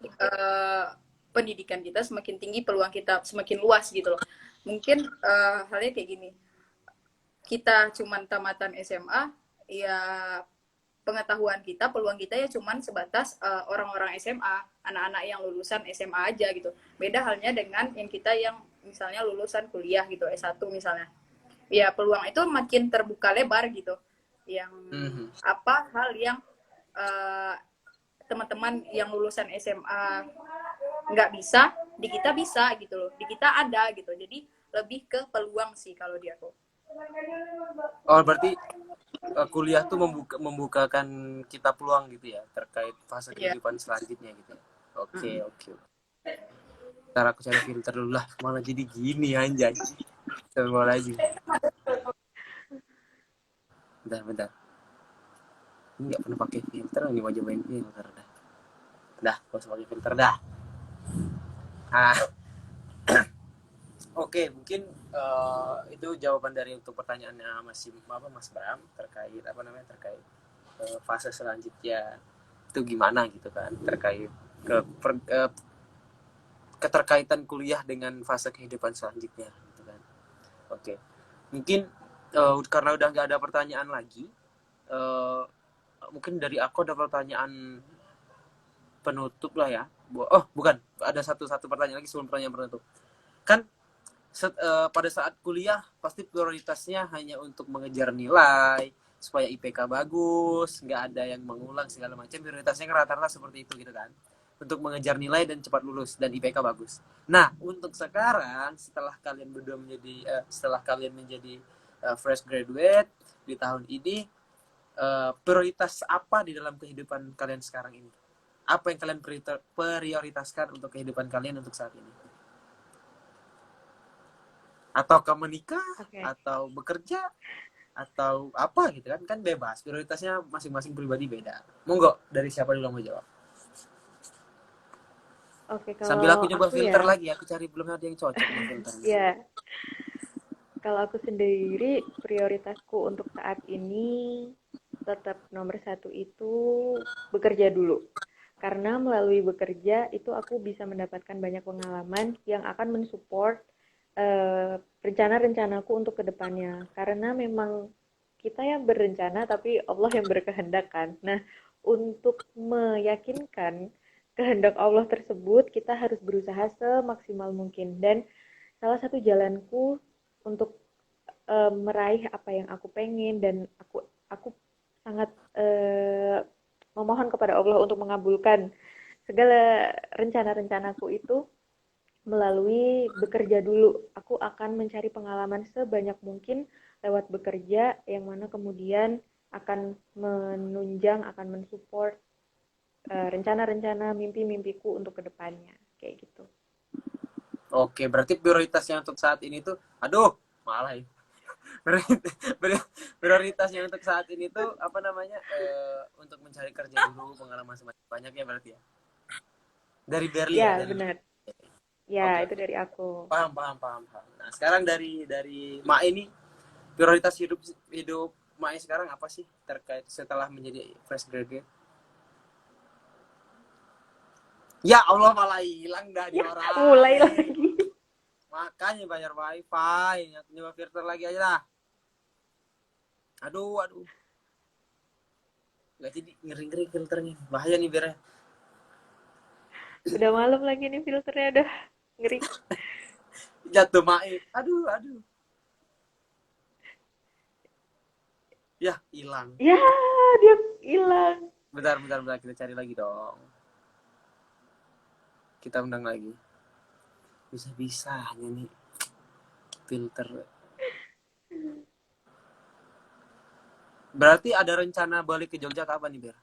S3: pendidikan kita, semakin tinggi peluang kita, semakin luas gitu loh. Mungkin halnya kayak gini, kita cuman tamatan SMA, ya pengetahuan kita, peluang kita ya cuman sebatas orang-orang SMA, anak-anak yang lulusan SMA aja gitu. Beda halnya dengan yang kita yang misalnya lulusan kuliah gitu, S1 misalnya. Ya peluang itu makin terbuka lebar gitu. Yang
S1: Mhm.
S3: apa hal yang eh, teman-teman yang lulusan SMA nggak bisa, di kita bisa gitu loh. Di kita ada gitu. Jadi lebih ke peluang sih kalau di aku.
S1: Oh, berarti kuliah tuh membukakan kita peluang gitu ya terkait fase
S3: Iya.
S1: kehidupan selanjutnya gitu ya. Oke,
S3: Mm-mm.
S1: oke. Ntar aku cari filter dulu lah. Malah jadi gini anjay. Coba lagi. Bentar, bentar. Ini nggak pernah pakai filter, ini mau cobain filter dah. Dah, gak usah pakai filter dah. Ah, oke, mungkin itu jawaban dari untuk pertanyaannya Mas Bram terkait apa namanya terkait fase selanjutnya itu gimana gitu kan terkait ke keterkaitan kuliah dengan fase kehidupan selanjutnya gitu kan. Oke, mungkin karena udah nggak ada pertanyaan lagi, uh, mungkin dari aku ada pertanyaan penutup lah ya. Oh bukan, ada satu pertanyaan lagi sebelum pertanyaan penutup. Kan pada saat kuliah pasti prioritasnya hanya untuk mengejar nilai supaya IPK bagus, nggak ada yang mengulang segala macam. Prioritasnya rata-rata seperti itu gitu kan, untuk mengejar nilai dan cepat lulus dan IPK bagus. Nah untuk sekarang setelah kalian menjadi fresh graduate di tahun ini, prioritas apa di dalam kehidupan kalian sekarang ini? Apa yang kalian prioritaskan untuk kehidupan kalian untuk saat ini? Atau kamu menikah,
S2: Oke.
S1: atau bekerja, atau apa gitu kan? Kan bebas, prioritasnya masing-masing pribadi beda. Monggo, dari siapa dulu yang mau jawab?
S2: Oke,
S1: Sambil
S2: kalau
S1: aku nyoba
S2: aku
S1: filter
S2: ya,
S1: lagi, aku cari belum ada yang cocok nih filternya.
S2: ya kalau aku sendiri prioritasku untuk saat ini tetap nomor satu itu bekerja dulu. Karena melalui bekerja itu aku bisa mendapatkan banyak pengalaman yang akan mensupport rencana-rencanaku untuk kedepannya. Karena memang kita yang berencana tapi Allah yang berkehendak kan. Nah, untuk meyakinkan kehendak Allah tersebut kita harus berusaha semaksimal mungkin dan salah satu jalanku untuk meraih apa yang aku pengen dan aku sangat memohon kepada Allah untuk mengabulkan segala rencana-rencanaku itu melalui bekerja dulu. Aku akan mencari pengalaman sebanyak mungkin lewat bekerja, yang mana kemudian akan menunjang, akan mensupport rencana-rencana mimpi-mimpiku untuk kedepannya. Kayak gitu.
S1: Oke, berarti prioritasnya untuk saat ini tuh, aduh, malah ya. Prioritasnya untuk saat ini tuh apa namanya? Untuk mencari kerja dulu, pengalaman semakin banyak ya berarti ya. Dari Berli ya,
S2: Ya,
S1: dari.
S2: benar. Ya,
S1: Oke,
S2: itu
S1: oke.
S2: dari aku.
S1: Paham. Nah, sekarang dari Mak ini prioritas hidup hidup Mak sekarang apa sih terkait setelah menjadi fresh graduate? Ya Allah, malah hilang dah di
S2: Ya,
S1: orang.
S2: mulai lagi.
S1: Makanya bayar wifi, nyoba filter lagi aja lah. Aduh. Gak jadi ngeri-ngeri filternya. Bahaya nih biar.
S2: Udah malam lagi nih filternya, udah ngeri.
S1: Jatuh Mae. Aduh. Ya, hilang.
S2: Ya, dia hilang.
S1: Bentar. Kita cari lagi dong. Kita undang lagi. Bisa-bisanya nih filter. Berarti ada rencana balik ke Jogja kapan nih, Ber?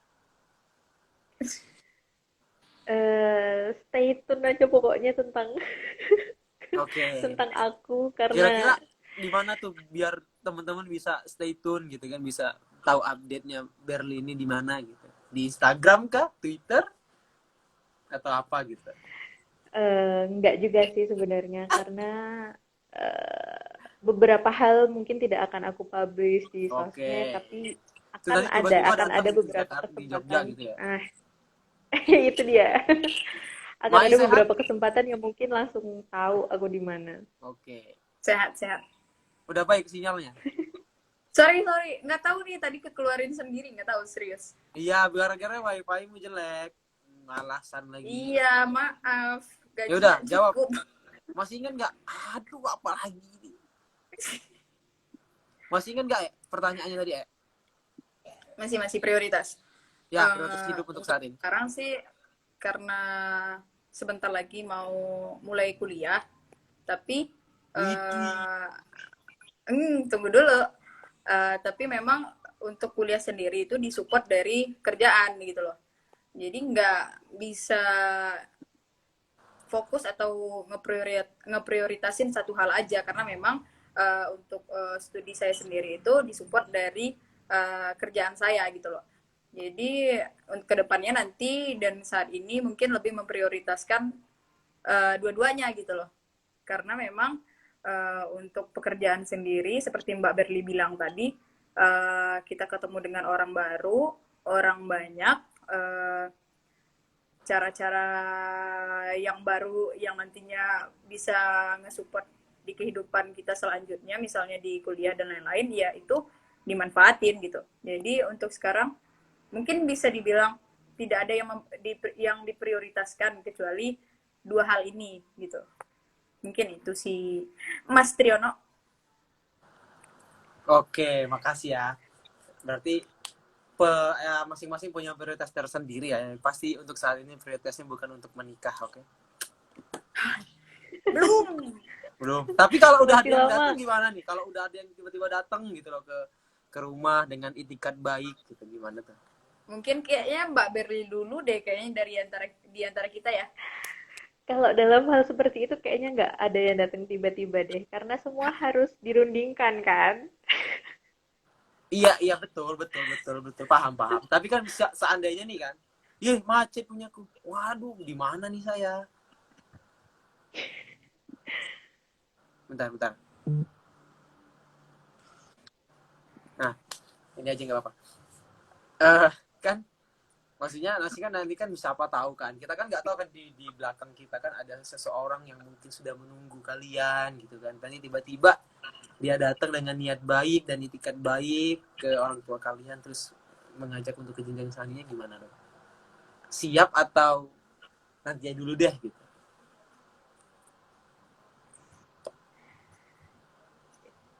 S2: Stay tune aja pokoknya tentang
S1: Oke.
S2: tentang aku,
S1: Kira-kira
S2: karena
S1: di mana tuh biar teman-teman bisa stay tune gitu kan, bisa tahu update-nya Berli ini di mana gitu. Di Instagram kah, Twitter atau apa gitu.
S2: nggak juga sih sebenarnya, karena beberapa hal mungkin tidak akan aku publish di sosmed,
S1: Oke.
S2: tapi
S1: Itu tadi tiba-tiba
S2: akan
S1: datang
S2: ada
S1: gitu
S2: beberapa
S1: di Jogja
S2: kesempatan.
S1: gitu ya.
S2: Ah, itu dia. Akan
S1: Mai
S2: ada
S1: sehat?
S2: beberapa kesempatan yang mungkin langsung tahu aku di mana.
S1: Oke.
S3: Sehat.
S1: Udah baik sinyalnya?
S3: Sorry, nggak tahu nih tadi kekeluarin sendiri, nggak tahu serius.
S1: Iya, gara-gara wifi-mu jelek. Alasan lagi.
S3: Iya, maaf.
S1: Ya udah,
S3: Gajinya
S1: jawab.
S3: cukup.
S1: Masih ingat nggak? Aduh, apa lagi ini? Masih ingat nggak pertanyaannya tadi?
S3: Masih prioritas.
S1: Ya, prioritas hidup untuk saat ini.
S3: Sekarang sih karena sebentar lagi mau mulai kuliah, tapi tunggu dulu. Tapi memang untuk kuliah sendiri itu disupport dari kerjaan gitu loh. Jadi nggak bisa fokus atau ngeprioritasin satu hal aja, karena memang untuk studi saya sendiri itu disupport dari kerjaan saya gitu loh. Jadi untuk kedepannya nanti dan saat ini mungkin lebih memprioritaskan dua-duanya gitu loh. Karena memang untuk pekerjaan sendiri seperti Mbak Berli bilang tadi, kita ketemu dengan orang baru, orang banyak, cara-cara yang baru yang nantinya bisa nge-support di kehidupan kita selanjutnya, misalnya di kuliah dan lain-lain, ya itu dimanfaatin gitu. Jadi untuk sekarang mungkin bisa dibilang tidak ada yang diprioritaskan kecuali dua hal ini gitu. Mungkin itu sih, Mas Triono.
S1: Oke, makasih ya. Berarti masing-masing punya prioritas tersendiri ya. Pasti untuk saat ini prioritasnya bukan untuk menikah, oke? Belum. Tapi kalau udah ada yang datang gimana nih? Kalau udah ada yang tiba-tiba datang gitu loh ke rumah dengan itikat baik gitu, gimana tuh?
S3: Mungkin kayaknya Mbak Berli dulu deh, kayaknya di antara kita ya.
S2: Kalau dalam hal seperti itu kayaknya nggak ada yang datang tiba-tiba deh, karena semua harus dirundingkan kan.
S1: Iya betul. Paham. Tapi kan seandainya nih kan, macet punyaku. Waduh, di mana nih saya? Bentar. Nah, ini aja nggak apa-apa. Kan maksudnya kan nanti kan siapa tahu kan, kita kan nggak tahu kan di belakang kita kan ada seseorang yang mungkin sudah menunggu kalian gitu kan. Tadi tiba-tiba dia datang dengan niat baik dan itikat baik ke orang tua kalian, terus mengajak untuk ke jenjang selanjutnya, gimana dong? Siap atau nanti dulu deh gitu?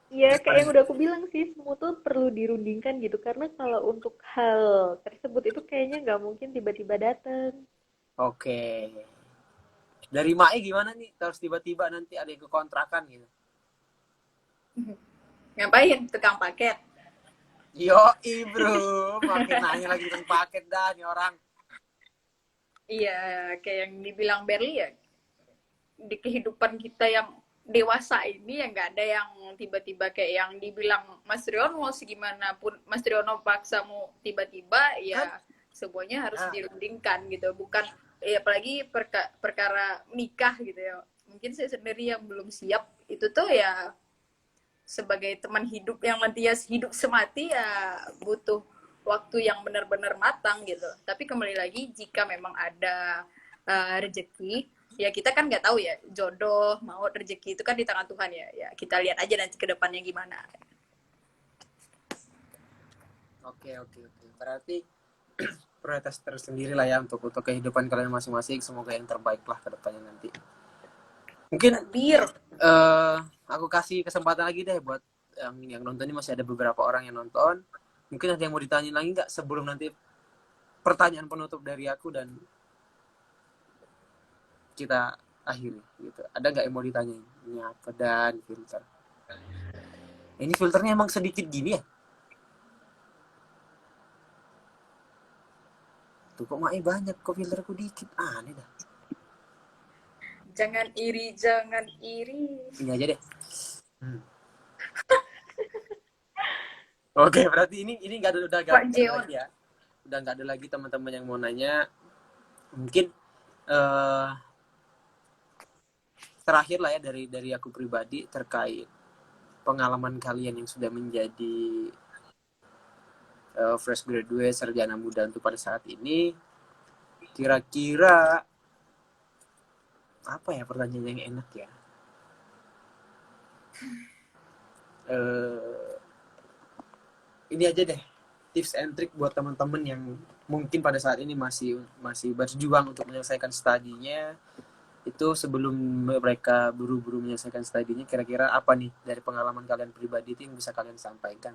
S2: Iya, kayak yang udah aku bilang sih, semua tuh perlu dirundingkan gitu. Karena kalau untuk hal tersebut itu kayaknya nggak mungkin tiba-tiba datang.
S1: Oke. Dari Mai gimana nih? Terus tiba-tiba nanti ada yang kekontrakan gitu.
S3: Ngapain? Tukang paket.
S1: Yoi bro, makin nanya lagi tentang paket dah nih orang.
S3: Iya, kayak yang dibilang Berli ya, di kehidupan kita yang dewasa ini ya nggak ada yang tiba-tiba kayak yang dibilang Mas Riono segimanapun Mas Riono paksa mau tiba-tiba
S1: Kan?
S3: ya semuanya harus
S1: Ya.
S3: dirundingkan gitu, bukan ya apalagi perkara nikah gitu ya, mungkin saya sendiri yang belum siap itu tuh ya, sebagai teman hidup yang nanti ya hidup semati ya butuh waktu yang benar-benar matang gitu. Tapi kembali lagi jika memang ada rezeki, ya kita kan nggak tahu ya jodoh maut rezeki itu kan di tangan Tuhan ya. Ya kita lihat aja nanti ke depannya gimana.
S1: Oke. Berarti prioritas tersendiri lah ya untuk kehidupan kalian masing-masing. Semoga yang terbaik lah ke depannya nanti. Mungkin
S3: Bir.
S1: Aku kasih kesempatan lagi deh buat yang nonton ini, masih ada beberapa orang yang nonton. Mungkin ada yang mau ditanya lagi nggak sebelum nanti pertanyaan penutup dari aku dan kita akhiri gitu. Ada nggak yang mau ditanyain? Ini apa dan filter? Ini filternya emang sedikit gini ya? Tuh kok Mai banyak, kok filterku dikit. Aneh dah.
S3: Jangan iri, jangan iri.
S1: Ini aja deh. Oke, berarti ini nggak ada, udah nggak
S3: Pak
S1: ada
S3: Jeon.
S1: lagi ya. Udah nggak ada lagi teman-teman yang mau nanya. Mungkin terakhir lah ya dari aku pribadi terkait pengalaman kalian yang sudah menjadi fresh graduate, sarjana muda untuk pada saat ini. Kira-kira apa ya pertanyaan yang enak ya? Ini aja deh, tips and trick buat teman-teman yang mungkin pada saat ini masih berjuang untuk menyelesaikan studinya. Itu sebelum mereka buru-buru menyelesaikan studinya, kira-kira apa nih dari pengalaman kalian pribadi itu yang bisa kalian sampaikan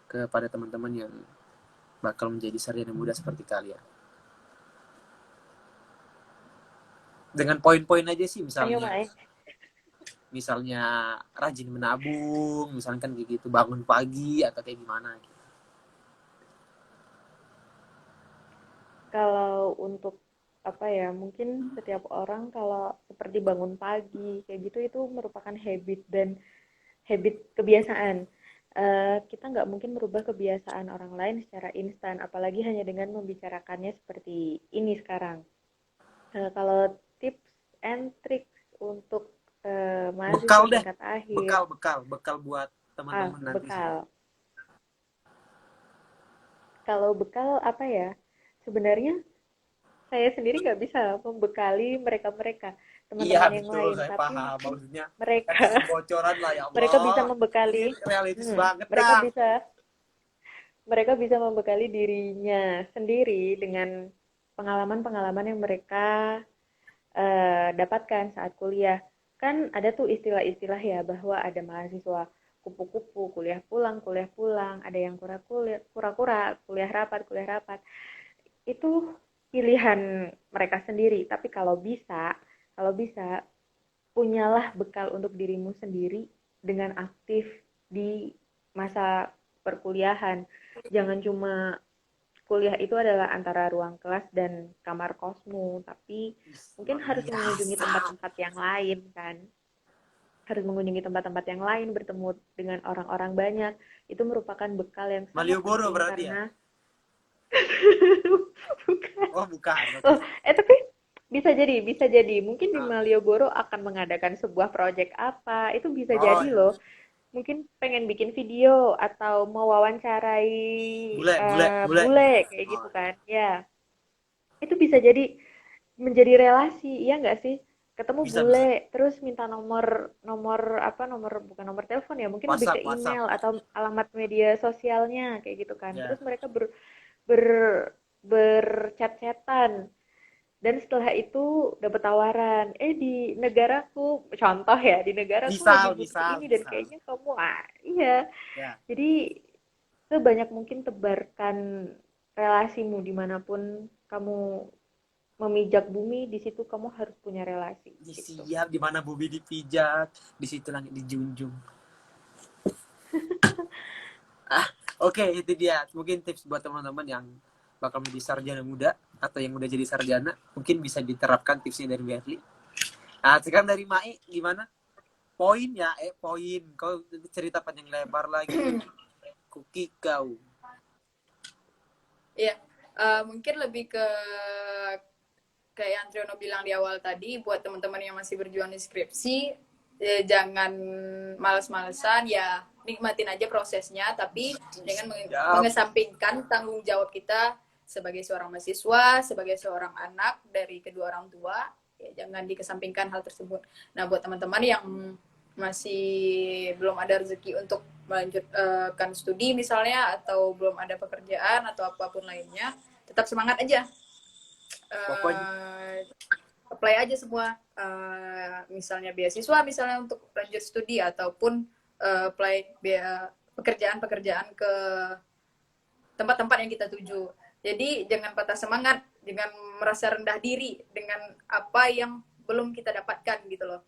S1: kepada teman-teman yang bakal menjadi sarjana muda seperti kalian? Dengan poin-poin aja sih,
S2: Ayo,
S1: misalnya
S2: Mai.
S1: rajin menabung, misalkan kayak gitu, bangun pagi atau kayak gimana gitu.
S2: Kalau untuk apa ya, mungkin setiap orang kalau seperti bangun pagi kayak gitu itu merupakan habit dan habit kebiasaan. Kita nggak mungkin merubah kebiasaan orang lain secara instan, apalagi hanya dengan membicarakannya seperti ini sekarang. Kalau tips and tricks untuk
S1: Bekal
S2: mahasiswa
S1: deh,
S2: tingkat akhir,
S1: bekal buat teman-teman nanti sih.
S2: bekal. Kalau bekal apa ya? Sebenarnya saya sendiri nggak bisa membekali mereka-mereka,
S1: Iya
S2: teman-teman yang
S1: betul,
S2: lain,
S1: saya
S2: tapi
S1: paham
S2: mungkin
S1: maksudnya.
S2: mereka
S1: Kasih bocoran lah ya
S2: mereka bisa
S1: Allah. Ini
S2: membekali,
S1: realistis banget
S2: mereka
S1: dah.
S2: bisa membekali dirinya sendiri dengan pengalaman-pengalaman yang mereka dapatkan saat kuliah. Kan ada tuh istilah-istilah ya bahwa ada mahasiswa kupu-kupu, kuliah pulang, ada yang kura-kura, kuliah rapat. Itu pilihan mereka sendiri. Tapi kalau bisa punyalah bekal untuk dirimu sendiri dengan aktif di masa perkuliahan. Jangan cuma kuliah itu adalah antara ruang kelas dan kamar kosmu, tapi mungkin
S1: Luar
S2: harus mengunjungi
S1: biasa.
S2: tempat-tempat yang lain kan. Harus mengunjungi tempat-tempat yang lain, bertemu dengan orang-orang banyak. Itu merupakan bekal yang sangat
S1: Malioboro
S2: penting
S1: berarti ya?
S2: karena bukan.
S1: Oh bukan, oke.
S2: Oh, tapi bisa jadi. Mungkin di Malioboro akan mengadakan sebuah proyek apa, itu bisa
S1: Oh
S2: jadi
S1: ya.
S2: loh. Mungkin pengen bikin video atau mewawancarai
S1: Bule.
S2: bule kayak
S1: Oh,
S2: gitu kan. Ya, itu bisa jadi menjadi relasi, iya nggak sih? Ketemu
S1: bisa.
S2: bule, terus minta nomor nomor apa nomor bukan nomor telepon ya, mungkin lebih ke
S1: WhatsApp.
S2: email atau alamat media sosialnya kayak gitu kan.
S1: Ya.
S2: Terus mereka ber berchat-chatan dan setelah itu dapat tawaran, di negaraku, contoh ya, di negaraku lagi butuh ini dan
S1: Misal.
S2: kayaknya kamu, iya.
S1: Ya.
S2: Jadi sebanyak mungkin tebarkan relasimu dimanapun kamu memijak bumi, di situ kamu harus punya relasi gitu.
S1: Siap, di mana bumi dipijak, di situ langit dijunjung. Oke, itu dia. Mungkin tips buat teman-teman yang bakal menjadi sarjana muda atau yang udah jadi sarjana, mungkin bisa diterapkan tipsnya dari Berli. Nah, sekarang dari Mai, gimana? Poin ya, poin. Kau cerita panjang lebar lagi. Kuki kau.
S3: Iya, mungkin lebih ke kayak yang Triono bilang di awal tadi, buat teman-teman yang masih berjuang di skripsi, jangan males-malesan, ya nikmatin aja prosesnya, tapi jangan mengesampingkan tanggung jawab kita sebagai seorang mahasiswa, sebagai seorang anak dari kedua orang tua, ya jangan dikesampingkan hal tersebut. Nah, buat teman-teman yang masih belum ada rezeki untuk melanjutkan studi misalnya, atau belum ada pekerjaan atau apapun lainnya, tetap semangat aja. Apply aja semua, misalnya beasiswa misalnya untuk lanjut studi, ataupun apply pekerjaan-pekerjaan ke tempat-tempat yang kita tuju. Jadi jangan patah semangat, jangan merasa rendah diri dengan apa yang belum kita dapatkan gitu loh.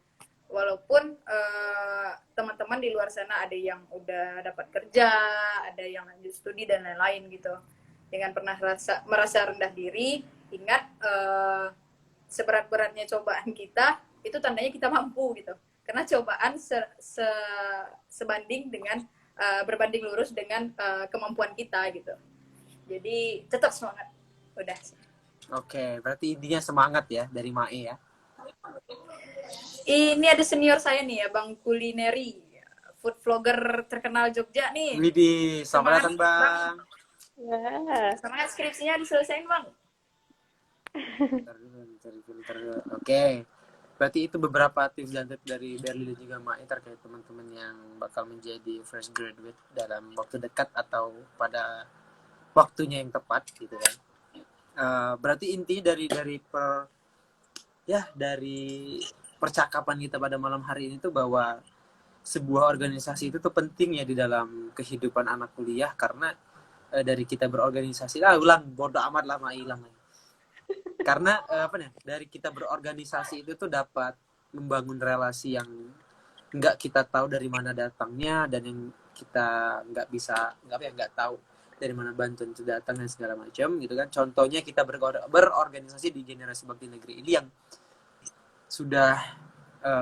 S3: Walaupun teman-teman di luar sana ada yang udah dapat kerja, ada yang lanjut studi dan lain-lain gitu. Jangan pernah merasa rendah diri. Ingat, seberat-beratnya cobaan kita, itu tandanya kita mampu gitu. Karena cobaan sebanding dengan berbanding lurus dengan kemampuan kita gitu. Jadi tetap semangat. Udah.
S1: Oke, berarti intinya semangat ya dari Mae ya.
S3: Ini ada senior saya nih ya, Bang Kulineri, food vlogger terkenal Jogja nih.
S1: Widih, selamat datang Bang.
S2: Ya.
S3: Semangat, skripsinya diselesain Bang.
S1: Oke, berarti itu beberapa tips dan tips dari Berli dan juga Mae terkait teman-teman yang bakal menjadi fresh graduate dalam waktu dekat atau pada waktunya yang tepat gitu kan. Berarti inti dari percakapan kita pada malam hari ini tuh bahwa sebuah organisasi itu tuh penting ya di dalam kehidupan anak kuliah, karena dari kita berorganisasi bodoh amat lah Mai hilang. Karena dari kita berorganisasi itu tuh dapat membangun relasi yang nggak kita tahu dari mana datangnya, dan yang kita nggak tahu dari mana bantuan itu datang dan segala macam gitu kan. Contohnya kita berorganisasi di Generasi Bakti Negeri ini yang sudah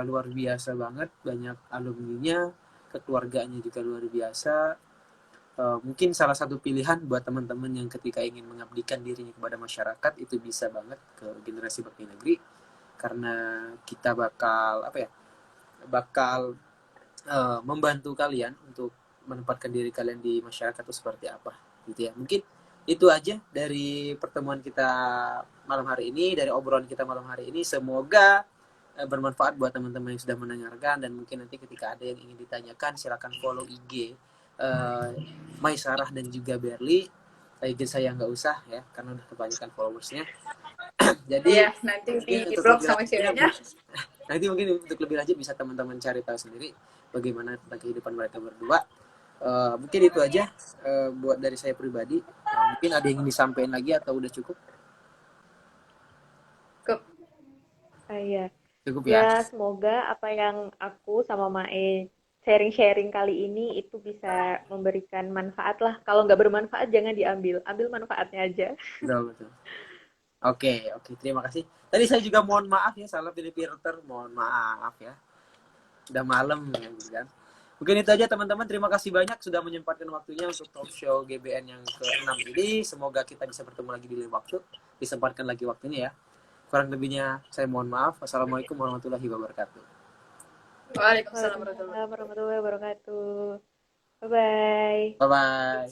S1: luar biasa banget, banyak alumninya, kekeluargaannya juga luar biasa. Mungkin salah satu pilihan buat teman-teman yang ketika ingin mengabdikan dirinya kepada masyarakat itu bisa banget ke Generasi Bakti Negeri, karena kita bakal membantu kalian untuk menempatkan diri kalian di masyarakat itu seperti apa gitu ya. Mungkin itu aja dari pertemuan kita malam hari ini, dari obrolan kita malam hari ini. Semoga bermanfaat buat teman-teman yang sudah mendengarkan, dan mungkin nanti ketika ada yang ingin ditanyakan silakan follow IG Mai Sarah dan juga Berli. IG saya nggak usah ya, karena udah kebanyakan followersnya. Jadi
S3: ya, nanti di blog sama ceweknya.
S1: Nanti mungkin untuk lebih lanjut bisa teman-teman cari tahu sendiri bagaimana tentang kehidupan mereka berdua. Mungkin itu aja buat dari saya pribadi. Mungkin ada yang ingin disampaikan lagi atau udah cukup?
S2: Iya.
S1: Cukup ya.
S2: Ya, semoga apa yang aku sama Mae sharing-sharing kali ini itu bisa memberikan manfaat lah. Kalau nggak bermanfaat jangan diambil, ambil manfaatnya aja.
S1: Betul. Oke, terima kasih. Tadi saya juga mohon maaf ya, salah pilih filter, mohon maaf ya. Udah malam ya, gitu kan. Mungkin itu aja teman-teman, terima kasih banyak sudah menyempatkan waktunya untuk talk show GBN yang ke-6 ini. Semoga kita bisa bertemu lagi di lain waktu, disempatkan lagi waktunya ya. Kurang lebihnya saya mohon maaf. Wassalamualaikum warahmatullahi wabarakatuh.
S3: Waalaikumsalam
S2: warahmatullahi wabarakatuh. Bye-bye.
S1: Bye-bye.